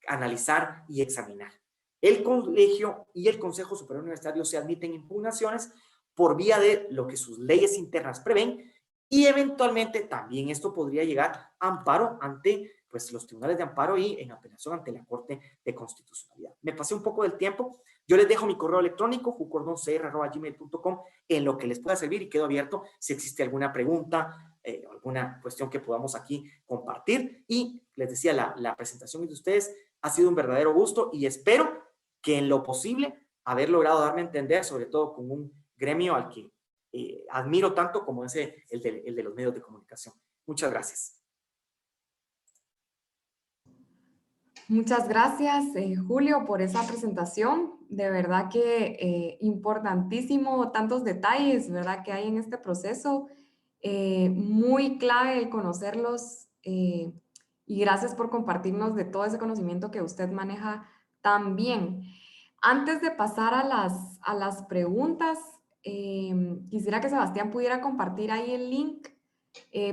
analizar y examinar. El colegio y el Consejo Superior Universitario se admiten impugnaciones por vía de lo que sus leyes internas prevén y eventualmente también esto podría llegar a amparo ante pues, los tribunales de amparo y en apelación ante la Corte de Constitucionalidad. Me pasé un poco del tiempo. Yo les dejo mi correo electrónico, jucordoncr@gmail.com, en lo que les pueda servir y quedo abierto si existe alguna pregunta, alguna cuestión que podamos aquí compartir. Y les decía, la presentación de ustedes ha sido un verdadero gusto y espero que en lo posible haber logrado darme a entender, sobre todo con un gremio al que admiro tanto como es el de los medios de comunicación. Muchas gracias. Muchas gracias, Julio, por esa presentación. De verdad que importantísimo, tantos detalles, ¿verdad?, que hay en este proceso. Muy clave el conocerlos y gracias por compartirnos de todo ese conocimiento que usted maneja tan bien. Antes de pasar a las preguntas, quisiera que Sebastián pudiera compartir ahí el link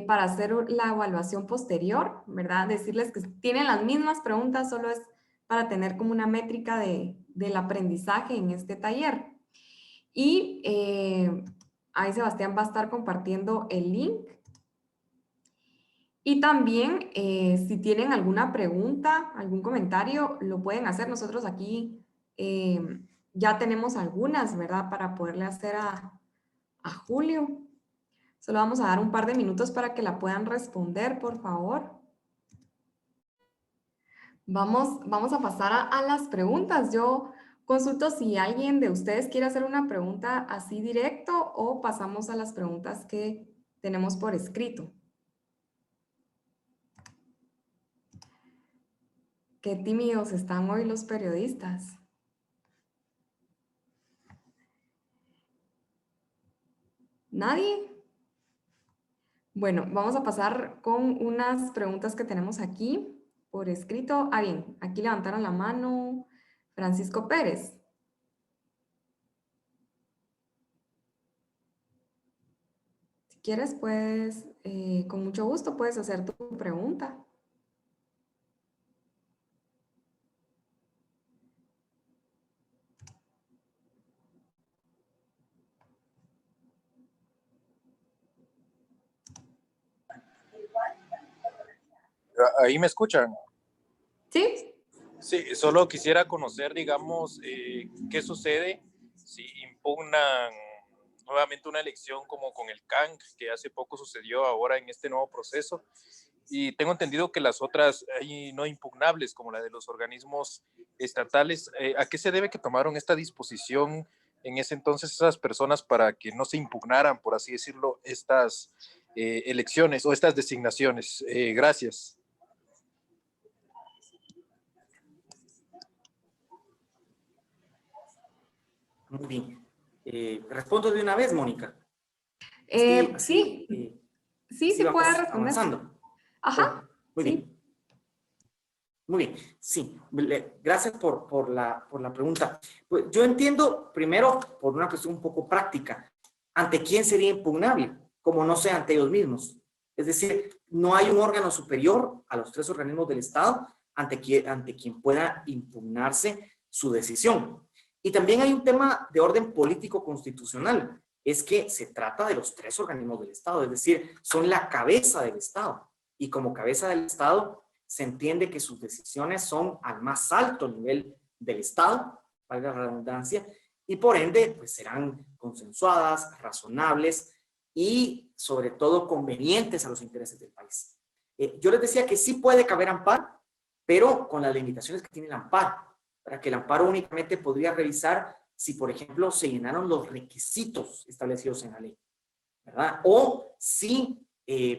para hacer la evaluación posterior, ¿verdad? Decirles que tienen las mismas preguntas, solo es para tener como una métrica del aprendizaje en este taller. Y ahí Sebastián va a estar compartiendo el link. Y también, si tienen alguna pregunta, algún comentario, lo pueden hacer. Nosotros aquí ya tenemos algunas, ¿verdad? Para poderle hacer a Julio. Solo vamos a dar un par de minutos para que la puedan responder, por favor. Vamos a pasar a las preguntas. Yo consulto si alguien de ustedes quiere hacer una pregunta así directo o pasamos a las preguntas que tenemos por escrito. Qué tímidos están hoy los periodistas. ¿Nadie? Bueno, vamos a pasar con unas preguntas que tenemos aquí por escrito. Ah, bien, aquí levantaron la mano Francisco Pérez. Si quieres, pues, con mucho gusto puedes hacer tu pregunta. ¿Ahí me escuchan? ¿Sí? Sí, solo quisiera conocer, digamos, qué sucede si impugnan nuevamente una elección como con el CANG, que hace poco sucedió ahora en este nuevo proceso. Y tengo entendido que las otras hay no impugnables, como la de los organismos estatales. ¿A qué se debe que tomaron esta disposición en ese entonces esas personas para que no se impugnaran, por así decirlo, estas elecciones o estas designaciones? Gracias. Muy bien. Respondo de una vez, Mónica. Sí, sí vamos puede responder. avanzando. Ajá. Muy sí. bien. Muy bien, sí. Gracias por la pregunta. Pues yo entiendo, primero, por una cuestión un poco práctica, ¿ante quién sería impugnable? Como no sea ante ellos mismos. Es decir, no hay un órgano superior a los 3 organismos del Estado ante quien pueda impugnarse su decisión. Y también hay un tema de orden político constitucional. Es que se trata de los 3 organismos del Estado, es decir, son la cabeza del Estado. Y como cabeza del Estado, se entiende que sus decisiones son al más alto nivel del Estado, valga la redundancia, y por ende, pues serán consensuadas, razonables y sobre todo convenientes a los intereses del país. Yo les decía que sí puede caber amparo, pero con las limitaciones que tiene el amparo, para que el amparo únicamente podría revisar si, por ejemplo, se llenaron los requisitos establecidos en la ley, ¿verdad? O si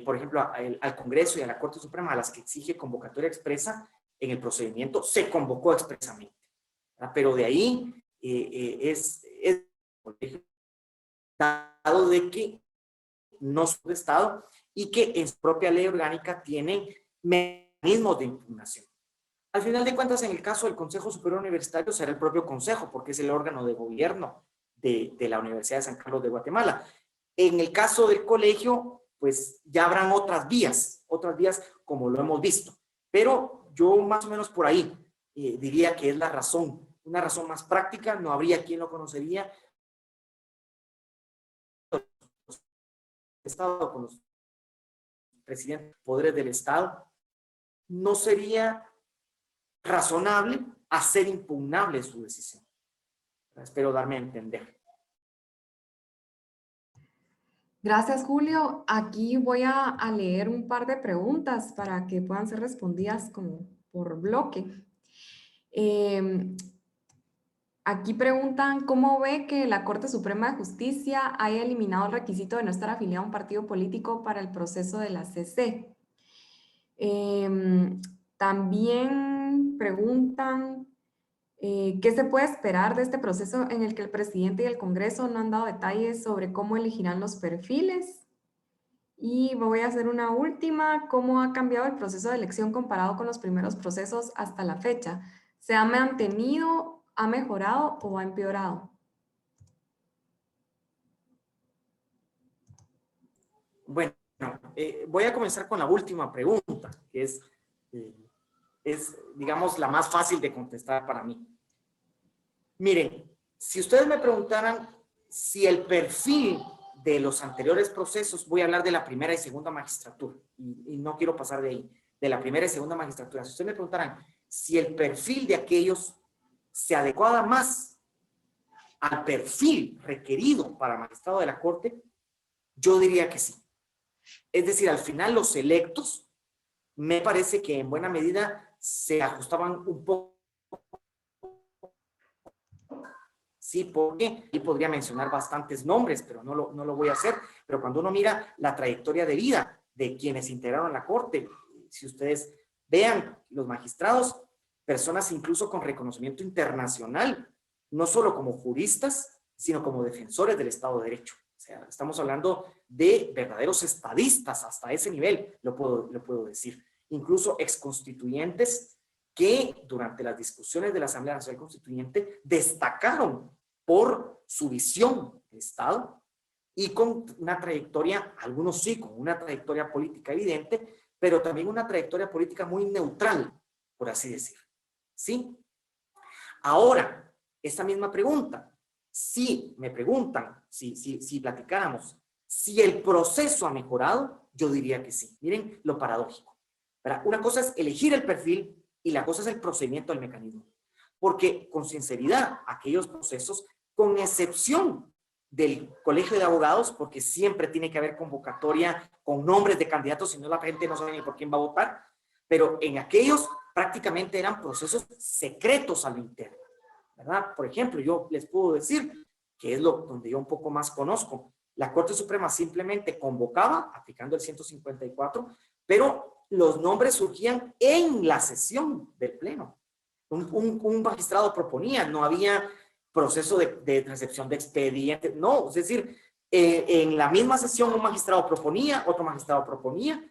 por ejemplo, al Congreso y a la Corte Suprema, a las que exige convocatoria expresa, en el procedimiento se convocó expresamente. ¿Verdad? Pero de ahí es dado de que no son de Estado y que en su propia ley orgánica tienen mecanismos de impugnación. Al final de cuentas, en el caso del Consejo Superior Universitario, será el propio Consejo, porque es el órgano de gobierno de la Universidad de San Carlos de Guatemala. En el caso del colegio, pues ya habrán otras vías como lo hemos visto. Pero yo más o menos por ahí diría que es la razón, una razón más práctica, no habría quien lo conocería. Estado con los presidentes, poderes del Estado, no sería razonable hacer impugnable su decisión. Espero darme a entender. Gracias, Julio. Aquí voy a leer un par de preguntas para que puedan ser respondidas como por bloque. Aquí preguntan, ¿cómo ve que la Corte Suprema de Justicia haya eliminado el requisito de no estar afiliado a un partido político para el proceso de la CC? También preguntan, ¿qué se puede esperar de este proceso en el que el presidente y el Congreso no han dado detalles sobre cómo elegirán los perfiles? Y voy a hacer una última, ¿cómo ha cambiado el proceso de elección comparado con los primeros procesos hasta la fecha? ¿Se ha mantenido, ha mejorado o ha empeorado? Bueno, voy a comenzar con la última pregunta, que es, digamos, la más fácil de contestar para mí. Miren, si ustedes me preguntaran si el perfil de los anteriores procesos, voy a hablar de la primera y segunda magistratura, y no quiero pasar de ahí, de la primera y segunda magistratura. Si ustedes me preguntaran si el perfil de aquellos se adecuaba más al perfil requerido para magistrado de la Corte, yo diría que sí. Es decir, al final los electos me parece que en buena medida se ajustaban un poco. Sí, porque y podría mencionar bastantes nombres, pero no lo voy a hacer. Pero cuando uno mira la trayectoria de vida de quienes integraron la Corte, si ustedes vean los magistrados, personas incluso con reconocimiento internacional, no solo como juristas, sino como defensores del Estado de Derecho. O sea, estamos hablando de verdaderos estadistas hasta ese nivel, lo puedo decir. Incluso exconstituyentes que durante las discusiones de la Asamblea Nacional Constituyente destacaron por su visión de Estado y con una trayectoria, algunos sí, con una trayectoria política evidente, pero también una trayectoria política muy neutral, por así decir. ¿Sí? Ahora, esta misma pregunta, si me preguntan, si platicáramos, si el proceso ha mejorado, yo diría que sí. Miren lo paradójico. ¿Verdad? Una cosa es elegir el perfil y la cosa es el procedimiento del mecanismo. Porque con sinceridad, aquellos procesos, con excepción del Colegio de Abogados, porque siempre tiene que haber convocatoria con nombres de candidatos, si no la gente no sabe ni por quién va a votar, pero en aquellos prácticamente eran procesos secretos a lo interno, ¿verdad? Por ejemplo, yo les puedo decir, que es donde yo un poco más conozco, la Corte Suprema simplemente convocaba, aplicando el 154, pero los nombres surgían en la sesión del Pleno. Un magistrado proponía, no había proceso de recepción de expedientes. No, es decir, en la misma sesión un magistrado proponía, otro magistrado proponía.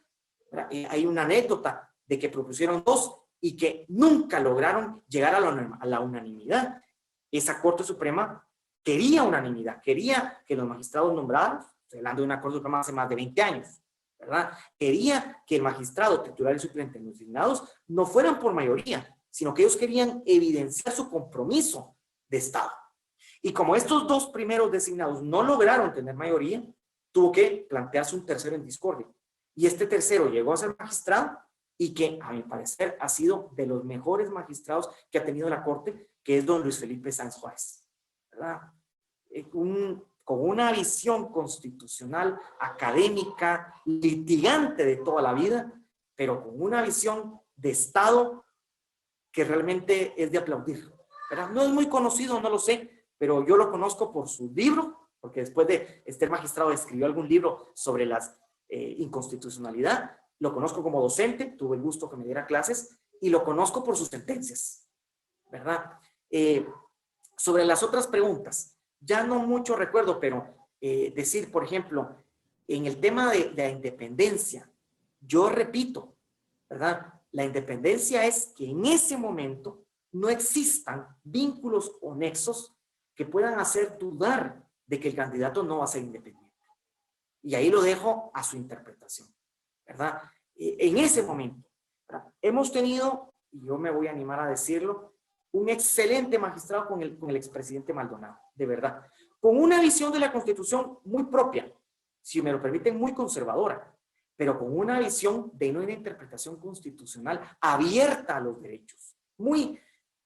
Hay una anécdota de que propusieron dos y que nunca lograron llegar a la unanimidad. Esa Corte Suprema quería unanimidad, quería que los magistrados nombrados, hablando de una Corte Suprema hace más de 20 años, ¿verdad? Quería que el magistrado titular y suplente designados no fueran por mayoría, sino que ellos querían evidenciar su compromiso de Estado. Y como estos dos primeros designados no lograron tener mayoría, tuvo que plantearse un tercero en discordia. Y este tercero llegó a ser magistrado y que, a mi parecer, ha sido de los mejores magistrados que ha tenido la Corte, que es don Luis Felipe Sanz Juárez, ¿verdad? Con una visión constitucional, académica, litigante de toda la vida, pero con una visión de Estado que realmente es de aplaudir, ¿verdad? No es muy conocido, no lo sé, pero yo lo conozco por su libro, porque después de este magistrado escribió algún libro sobre la inconstitucionalidad. Lo conozco como docente, tuve el gusto que me diera clases, y lo conozco por sus sentencias, ¿verdad? Sobre las otras preguntas, ya no mucho recuerdo, pero decir, por ejemplo, en el tema de la independencia, yo repito, ¿verdad? La independencia es que en ese momento no existan vínculos o nexos que puedan hacer dudar de que el candidato no va a ser independiente. Y ahí lo dejo a su interpretación, ¿verdad? En ese momento, ¿verdad? Hemos tenido, y yo me voy a animar a decirlo, un excelente magistrado con el expresidente Maldonado, de verdad, con una visión de la Constitución muy propia, si me lo permiten, muy conservadora, pero con una visión de una interpretación constitucional abierta a los derechos.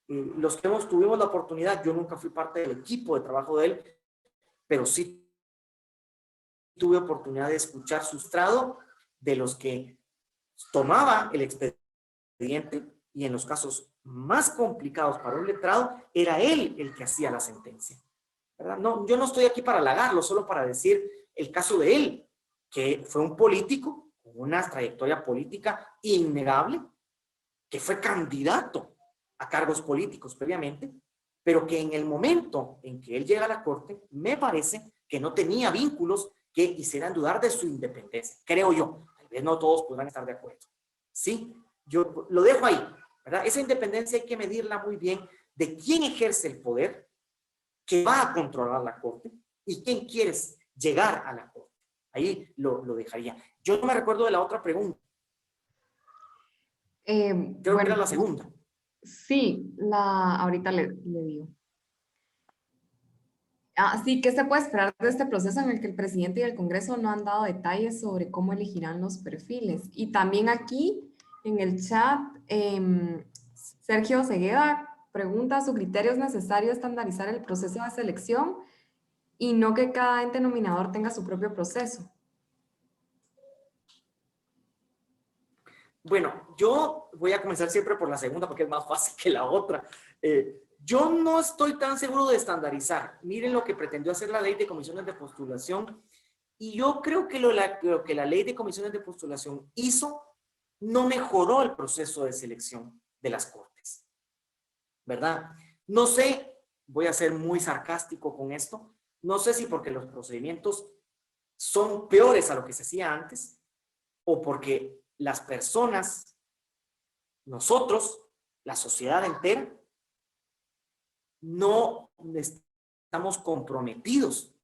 Los que tuvimos la oportunidad, yo nunca fui parte del equipo de trabajo de él, pero sí tuve oportunidad de escuchar su estrado de los que tomaba el expediente, y en los casos más complicados para un letrado, era él el que hacía la sentencia, ¿verdad? No, yo no estoy aquí para halagarlo, solo para decir el caso de él, que fue un político con una trayectoria política innegable, que fue candidato a cargos políticos previamente, pero que en el momento en que él llega a la Corte, me parece que no tenía vínculos que hicieran dudar de su independencia, creo yo. Tal vez no todos podrán estar de acuerdo. Sí, yo lo dejo ahí, ¿verdad? Esa independencia hay que medirla muy bien de quién ejerce el poder, que va a controlar la Corte, y quién quiere llegar a la Corte. Ahí lo dejaría. Yo no me recuerdo de la otra pregunta. Creo que era la segunda. Sí, ahorita le digo. Sí, ¿qué se puede esperar de este proceso en el que el presidente y el Congreso no han dado detalles sobre cómo elegirán los perfiles? Y también aquí en el chat, Sergio Cegueda pregunta, ¿su criterio es necesario estandarizar el proceso de selección y no que cada ente nominador tenga su propio proceso? Bueno, yo voy a comenzar siempre por la segunda porque es más fácil que la otra. Yo no estoy tan seguro de estandarizar. Miren lo que pretendió hacer la ley de comisiones de postulación, y yo creo que lo que la ley de comisiones de postulación hizo no mejoró el proceso de selección de las Cortes, ¿verdad? No sé, voy a ser muy sarcástico con esto, no sé si porque los procedimientos son peores a lo que se hacía antes, o porque las personas, nosotros, la sociedad entera, no estamos comprometidos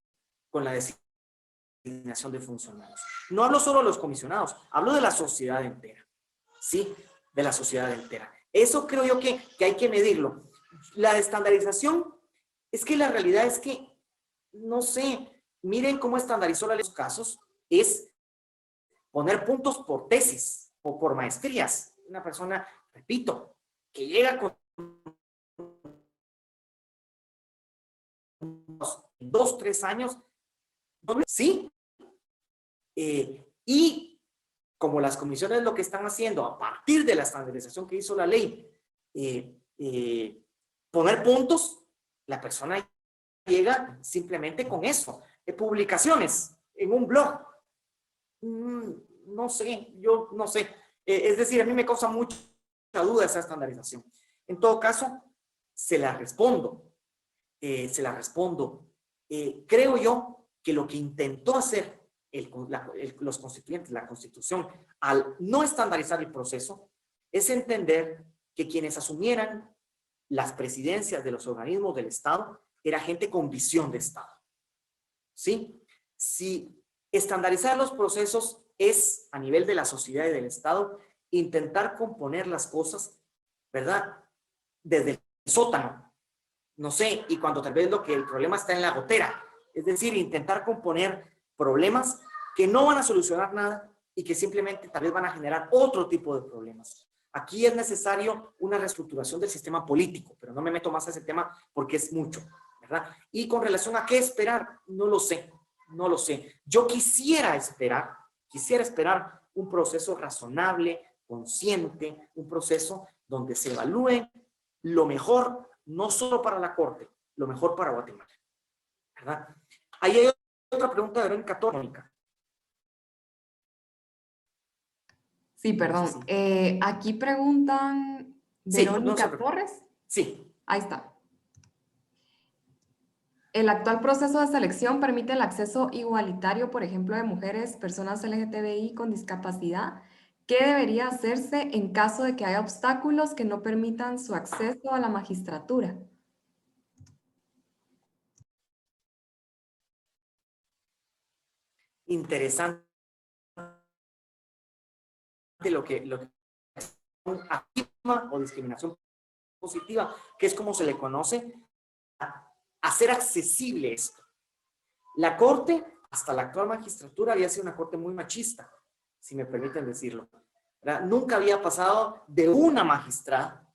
con la designación de funcionarios. No hablo solo de los comisionados, hablo de la sociedad entera, ¿sí? De la sociedad entera. Eso creo yo que hay que medirlo. La estandarización, es que la realidad es que, no sé, miren cómo estandarizó la ley de los casos, es poner puntos por tesis o por maestrías. Una persona, repito, que llega con 2, 3 años, sí. Y como las comisiones lo que están haciendo a partir de la estandarización que hizo la ley, poner puntos, la persona llega simplemente con eso. Publicaciones en un blog. No sé, yo no sé. Es decir, a mí me causa mucha duda esa estandarización. En todo caso, se la respondo. se la respondo. Creo yo que lo que intentó hacer los constituyentes, la Constitución, al no estandarizar el proceso, es entender que quienes asumieran las presidencias de los organismos del Estado era gente con visión de Estado. ¿Sí? Si estandarizar los procesos es, a nivel de la sociedad y del Estado, intentar componer las cosas, ¿verdad? Desde el sótano, no sé, y cuando tal vez el problema está en la gotera, es decir, intentar componer problemas que no van a solucionar nada y que simplemente tal vez van a generar otro tipo de problemas. Aquí es necesario una reestructuración del sistema político, pero no me meto más a ese tema porque es mucho, ¿verdad? Y con relación a qué esperar, no lo sé, no lo sé. Yo quisiera esperar un proceso razonable, consciente, un proceso donde se evalúe lo mejor, no solo para la Corte, lo mejor para Guatemala, ¿verdad? Ahí hay otra pregunta de Verónica Tónica. Sí, perdón. Aquí preguntan Verónica Torres. Sí. Ahí está. ¿El actual proceso de selección permite el acceso igualitario, por ejemplo, de mujeres, personas LGTBI con discapacidad? ¿Qué debería hacerse en caso de que haya obstáculos que no permitan su acceso a la magistratura? Interesante lo que activa o discriminación positiva, que es como se le conoce, hacer accesible esto. La Corte, hasta la actual magistratura, había sido una Corte muy machista, si me permiten decirlo, ¿verdad? Nunca había pasado de una magistrada,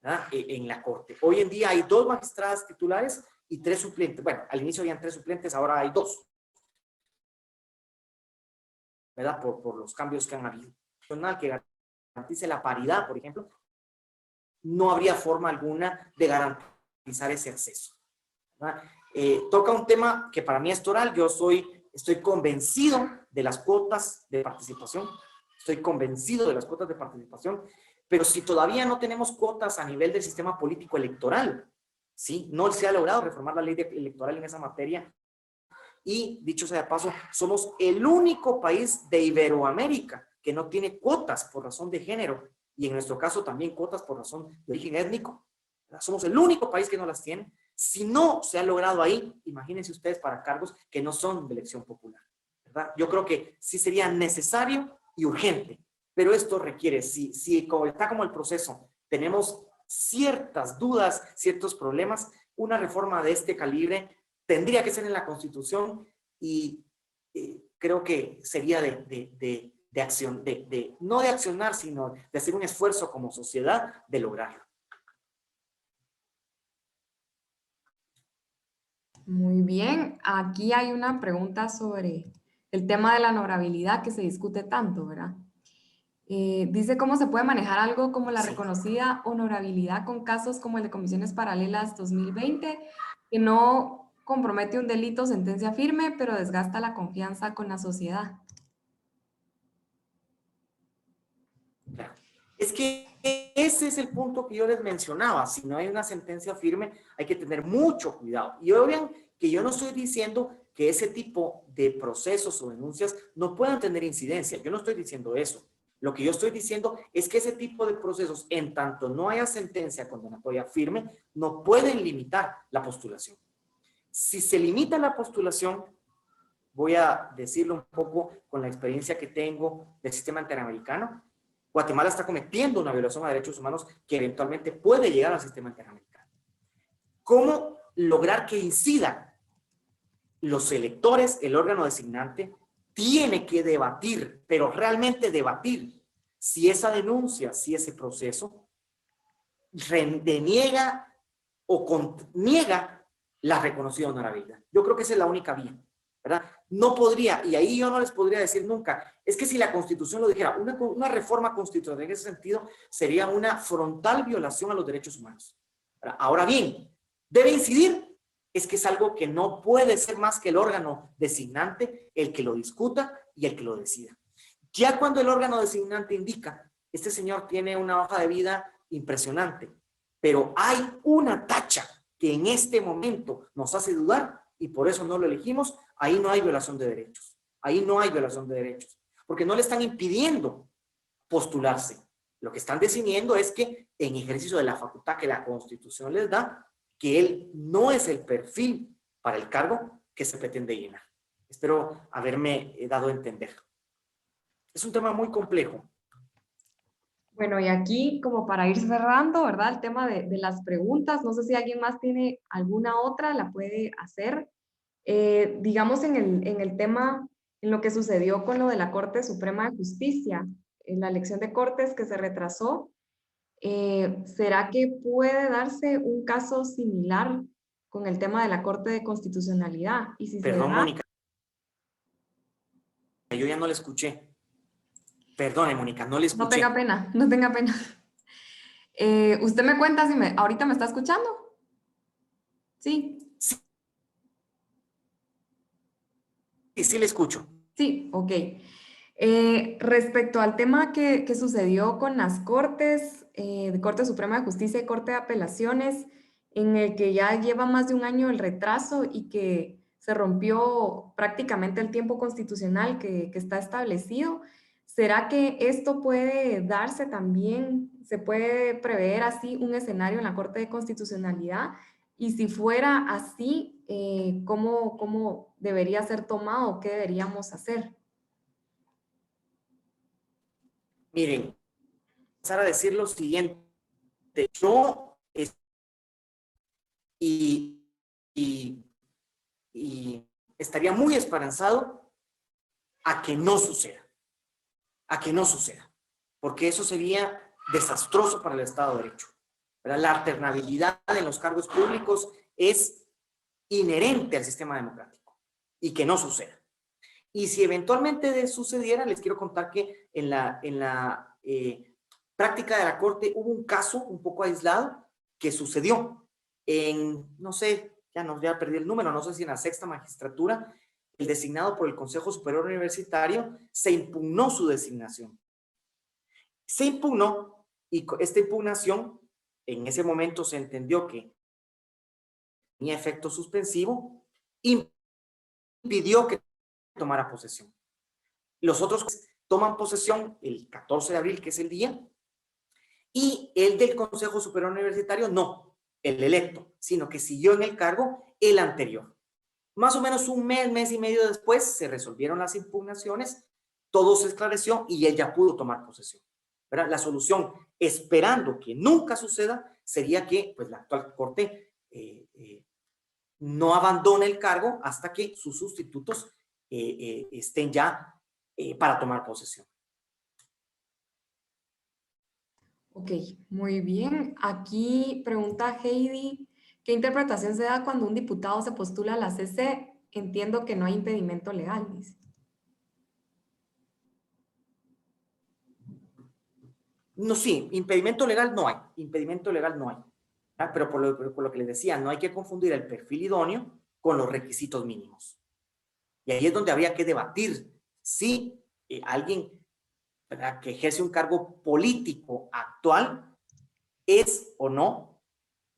¿verdad?, en la Corte. Hoy en día hay 2 magistradas titulares y 3 suplentes. Bueno, al inicio habían 3 suplentes, ahora hay 2, ¿verdad? Por los cambios que han habido. Que garantice la paridad, por ejemplo, no habría forma alguna de garantizar ese acceso, ¿verdad? Toca un tema que para mí es toral. Yo estoy convencido de las cuotas de participación, pero si todavía no tenemos cuotas a nivel del sistema político electoral, ¿sí? No se ha logrado reformar la ley electoral en esa materia. Y, dicho sea de paso, somos el único país de Iberoamérica que no tiene cuotas por razón de género, y en nuestro caso también cuotas por razón de origen étnico. Somos el único país que no las tiene. Si no se ha logrado ahí, imagínense ustedes para cargos que no son de elección popular, ¿verdad? Yo creo que sí sería necesario y urgente, pero esto requiere, si está como el proceso, tenemos ciertas dudas, ciertos problemas, una reforma de este calibre tendría que ser en la Constitución, y creo que sería de acción, no de accionar, sino de hacer un esfuerzo como sociedad de lograrlo. Muy bien. Aquí hay una pregunta sobre el tema de la honorabilidad que se discute tanto, ¿verdad? Dice cómo se puede manejar algo como la reconocida honorabilidad con casos como el de Comisiones Paralelas 2020, que no compromete un delito o sentencia firme, pero desgasta la confianza con la sociedad. Es que ese es el punto que yo les mencionaba. Si no hay una sentencia firme, hay que tener mucho cuidado. Y vean que yo no estoy diciendo que ese tipo de procesos o denuncias no puedan tener incidencia. Yo no estoy diciendo eso. Lo que yo estoy diciendo es que ese tipo de procesos, en tanto no haya sentencia condenatoria firme, no pueden limitar la postulación. Si se limita la postulación, voy a decirlo un poco con la experiencia que tengo del sistema interamericano, Guatemala está cometiendo una violación a derechos humanos que eventualmente puede llegar al sistema interamericano. ¿Cómo lograr que incidan los electores? El órgano designante tiene que debatir, pero realmente debatir, si esa denuncia, si ese proceso deniega o niega la reconocida honorabilidad. Yo creo que esa es la única vía, ¿verdad? No podría, y ahí yo no les podría decir nunca, es que si la Constitución lo dijera, una reforma constitucional en ese sentido sería una frontal violación a los derechos humanos. Ahora bien, debe incidir, es que es algo que no puede ser más que el órgano designante el que lo discuta y el que lo decida. Ya cuando el órgano designante indica, este señor tiene una hoja de vida impresionante, pero hay una tacha que en este momento nos hace dudar y por eso no lo elegimos, ahí no hay violación de derechos. Ahí no hay violación de derechos, porque no le están impidiendo postularse. Lo que están decidiendo es que en ejercicio de la facultad que la Constitución les da, que él no es el perfil para el cargo que se pretende llenar. Espero haberme dado a entender. Es un tema muy complejo. Bueno, y aquí, como para ir cerrando, ¿verdad? El tema de las preguntas, no sé si alguien más tiene alguna otra, la puede hacer. Digamos en el tema, en lo que sucedió con lo de la Corte Suprema de Justicia, en la elección de Cortes que se retrasó, ¿será que puede darse un caso similar con el tema de la Corte de Constitucionalidad? Y si se Perdón, da, Mónica. Yo ya no le escuché. Perdone, Mónica, no le no escuché. tenga pena, no tenga pena. Usted me cuenta si ahorita me está escuchando. Sí, Sí, sí le escucho. sí, ok. Respecto al tema que sucedió con las Cortes, de Corte Suprema de Justicia y Corte de Apelaciones, en el que ya lleva más de un año el retraso y que se rompió prácticamente el tiempo constitucional que está establecido, ¿será que esto puede darse también? ¿Se puede prever así un escenario en la Corte de Constitucionalidad? Y si fuera así, ¿cómo debería ser tomado? ¿Qué deberíamos hacer? Miren, empezar a decir lo siguiente. Yo y, y, y estaría muy esperanzado a que no suceda. A que no suceda. Porque eso sería desastroso para el Estado de Derecho. ¿Verdad? La alternabilidad en los cargos públicos es inherente al sistema democrático. Y que no suceda. Y si eventualmente sucediera, les quiero contar que en la práctica de la Corte hubo un caso un poco aislado que sucedió en, no sé, ya perdí el número, no sé si en la sexta magistratura, el designado por el Consejo Superior Universitario, se impugnó su designación. Se impugnó y esta impugnación, en ese momento se entendió que tenía efecto suspensivo, impidió que tomara posesión. Los otros toman posesión el 14 de abril, que es el día, y el del Consejo Superior Universitario no, el electo, sino que siguió en el cargo el anterior. Más o menos un mes y medio después se resolvieron las impugnaciones, todo se esclareció y él ya pudo tomar posesión. ¿Verdad? La solución, esperando que nunca suceda, sería que pues, la actual Corte no abandone el cargo hasta que sus sustitutos estén ya para tomar posesión. Ok, muy bien. Aquí pregunta Heidi, ¿qué interpretación se da cuando un diputado se postula a la CC? Entiendo que no hay impedimento legal, dice. No, sí, impedimento legal no hay, impedimento legal no hay. ¿Ah? Pero por lo que les decía, no hay que confundir el perfil idóneo con los requisitos mínimos. Y ahí es donde habría que debatir si alguien, ¿verdad?, que ejerce un cargo político actual es o no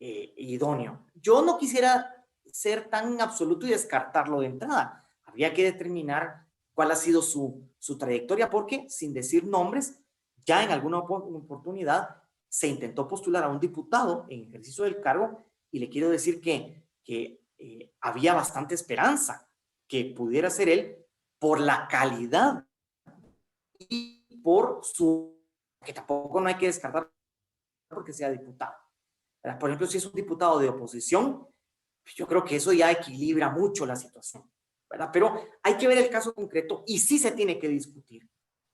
idóneo. Yo no quisiera ser tan absoluto y descartarlo de entrada. Habría que determinar cuál ha sido su trayectoria, porque sin decir nombres, ya en alguna oportunidad se intentó postular a un diputado en ejercicio del cargo y le quiero decir que había bastante esperanza que pudiera ser él por la calidad y por que tampoco no hay que descartar porque sea diputado. Por ejemplo, si es un diputado de oposición, yo creo que eso ya equilibra mucho la situación, ¿verdad? Pero hay que ver el caso concreto y sí se tiene que discutir.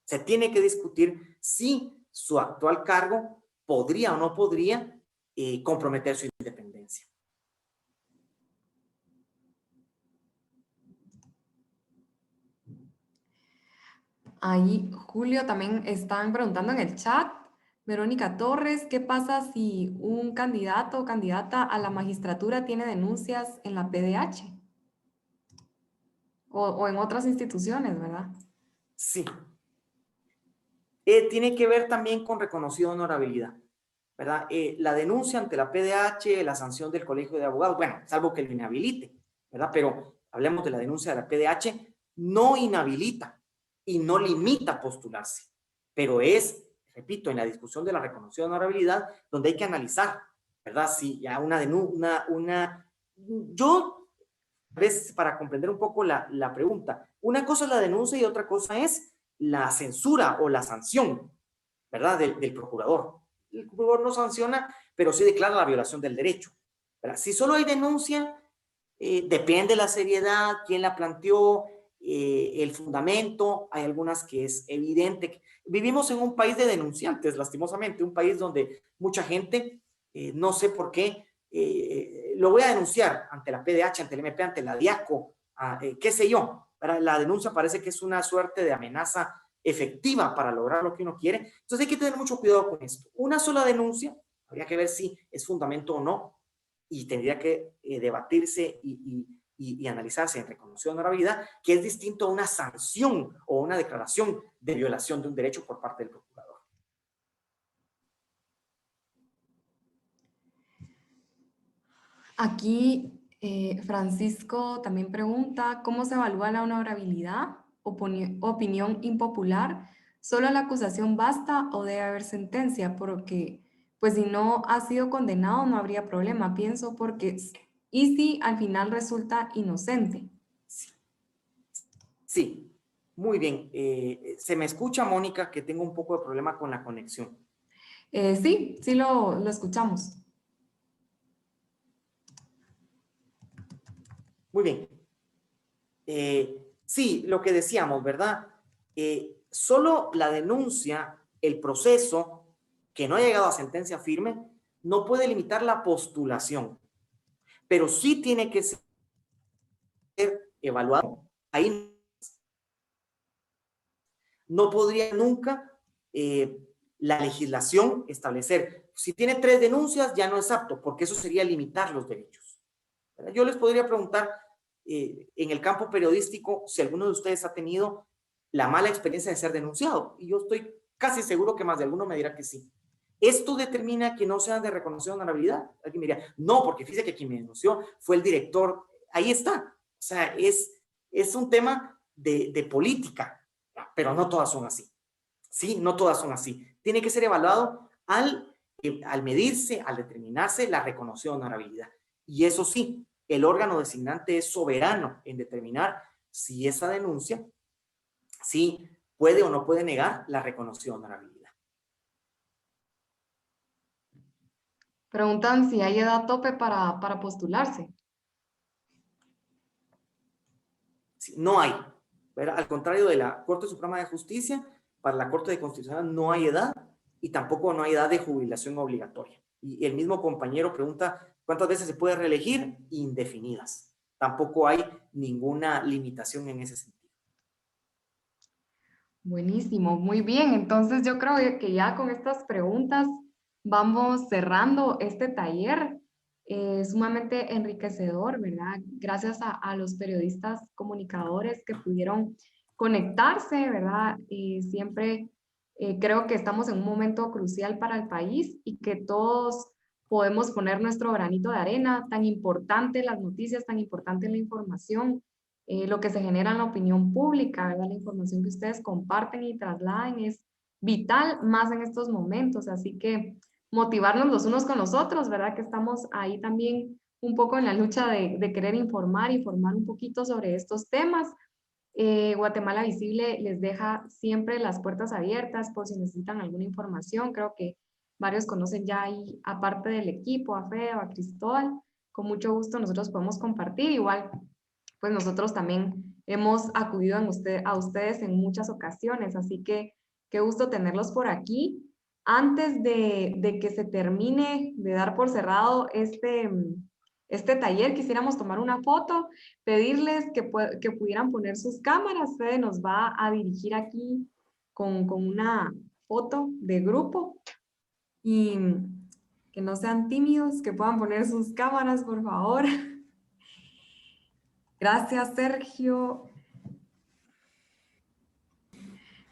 Se tiene que discutir si su actual cargo podría o no podría comprometer su independencia. Ahí, Julio, también están preguntando en el chat. Verónica Torres, ¿qué pasa si un candidato o candidata a la magistratura tiene denuncias en la PDH? O en otras instituciones, ¿verdad? Sí. Tiene que ver también con reconocida honorabilidad. ¿verdad? La denuncia ante la PDH, la sanción del Colegio de Abogados, bueno, salvo que lo inhabilite, ¿verdad? Pero hablemos de la denuncia de la PDH, no inhabilita y no limita postularse, pero es, repito, en la discusión de la reconocida honorabilidad donde hay que analizar, ¿verdad? Si ya yo, a veces, para comprender un poco la pregunta, una cosa es la denuncia y otra cosa es la censura o la sanción, ¿verdad? Del procurador. El procurador no sanciona, pero sí declara la violación del derecho, ¿verdad? Si solo hay denuncia, depende de la seriedad, quién la planteó, el fundamento. Hay algunas que es evidente. Vivimos en un país de denunciantes, lastimosamente, un país donde mucha gente, no sé por qué, lo voy a denunciar ante la PDH, ante el MP, ante la DIACO, qué sé yo. La denuncia parece que es una suerte de amenaza efectiva para lograr lo que uno quiere. Entonces hay que tener mucho cuidado con esto. Una sola denuncia, habría que ver si es fundamento o no, y tendría que debatirse y analizarse en reconocida honorabilidad, que es distinto a una sanción o una declaración de violación de un derecho por parte del procurador. Aquí Francisco también pregunta, ¿cómo se evalúa la honorabilidad? Opinión impopular, ¿solo la acusación basta o debe haber sentencia? Porque, pues si no ha sido condenado no habría problema, pienso, porque, y si al final resulta inocente. Sí, muy bien. ¿Se me escucha, Mónica, que tengo un poco de problema con la conexión? Sí, lo escuchamos. Muy bien. Sí, lo que decíamos, ¿verdad? Solo la denuncia, el proceso, que no ha llegado a sentencia firme, no puede limitar la postulación, pero sí tiene que ser evaluado. Ahí no podría nunca la legislación establecer, si tiene 3 denuncias ya no es apto, porque eso sería limitar los derechos. Yo les podría preguntar en el campo periodístico si alguno de ustedes ha tenido la mala experiencia de ser denunciado, y yo estoy casi seguro que más de alguno me dirá que sí. ¿Esto determina que no sean de reconocida honorabilidad? Alguien me dirá, no, porque fíjate que quien me denunció fue el director. Ahí está. O sea, es un tema de política, pero no todas son así. Sí, no todas son así. Tiene que ser evaluado al medirse, al determinarse la reconocida honorabilidad. Y eso sí, el órgano designante es soberano en determinar si esa denuncia, si puede o no puede negar la reconocida honorabilidad. Preguntan si hay edad tope para postularse. Sí, no hay. ¿Verdad? Al contrario de la Corte Suprema de Justicia, para la Corte de Constitucional no hay edad y tampoco no hay edad de jubilación obligatoria. Y el mismo compañero pregunta cuántas veces se puede reelegir, indefinidas. Tampoco hay ninguna limitación en ese sentido. Buenísimo, muy bien. Entonces yo creo que ya con estas preguntas vamos cerrando este taller sumamente enriquecedor, ¿verdad? Gracias a los periodistas comunicadores que pudieron conectarse, ¿verdad? Y siempre creo que estamos en un momento crucial para el país y que todos podemos poner nuestro granito de arena, tan importante las noticias, tan importante la información, lo que se genera en la opinión pública, ¿verdad? La información que ustedes comparten y trasladen es vital más en estos momentos, así que motivarnos los unos con los otros, ¿verdad? Que estamos ahí también un poco en la lucha de querer informar un poquito sobre estos temas. Guatemala Visible les deja siempre las puertas abiertas por si necesitan alguna información. Creo que varios conocen ya ahí, aparte del equipo, a Feo, a Cristóbal. Con mucho gusto nosotros podemos compartir. Igual, pues nosotros también hemos acudido a ustedes en muchas ocasiones. Así que qué gusto tenerlos por aquí. Antes de que se termine de dar por cerrado este taller, quisiéramos tomar una foto, pedirles que pudieran poner sus cámaras. Fede nos va a dirigir aquí con una foto de grupo y que no sean tímidos, que puedan poner sus cámaras, por favor. Gracias, Sergio.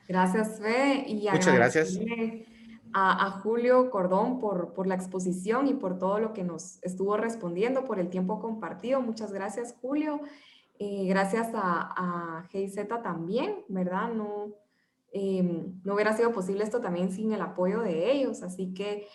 Gracias, Fede. Y Muchas gracias. agradecerle a Julio Cordón por la exposición y por todo lo que nos estuvo respondiendo, por el tiempo compartido. Muchas gracias, Julio. Gracias a GIZ también, ¿verdad? No hubiera sido posible esto también sin el apoyo de ellos, así que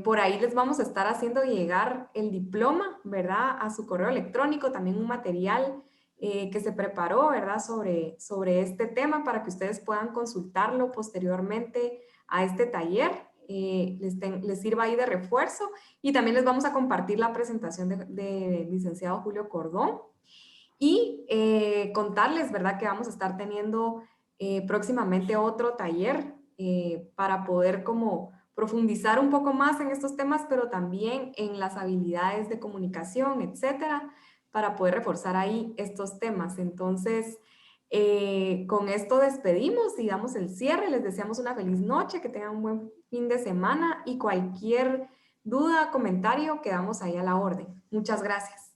por ahí les vamos a estar haciendo llegar el diploma, ¿verdad? A su correo electrónico, también un material que se preparó, ¿verdad? Sobre este tema para que ustedes puedan consultarlo posteriormente a este taller. Les sirva ahí de refuerzo, y también les vamos a compartir la presentación de licenciado Julio Cordón. Y contarles, ¿verdad?, que vamos a estar teniendo próximamente otro taller para poder como profundizar un poco más en estos temas, pero también en las habilidades de comunicación, etcétera, para poder reforzar ahí estos temas. Entonces, con esto despedimos y damos el cierre. Les deseamos una feliz noche, que tengan un buen fin de semana, y cualquier duda, comentario, quedamos ahí a la orden. Muchas gracias.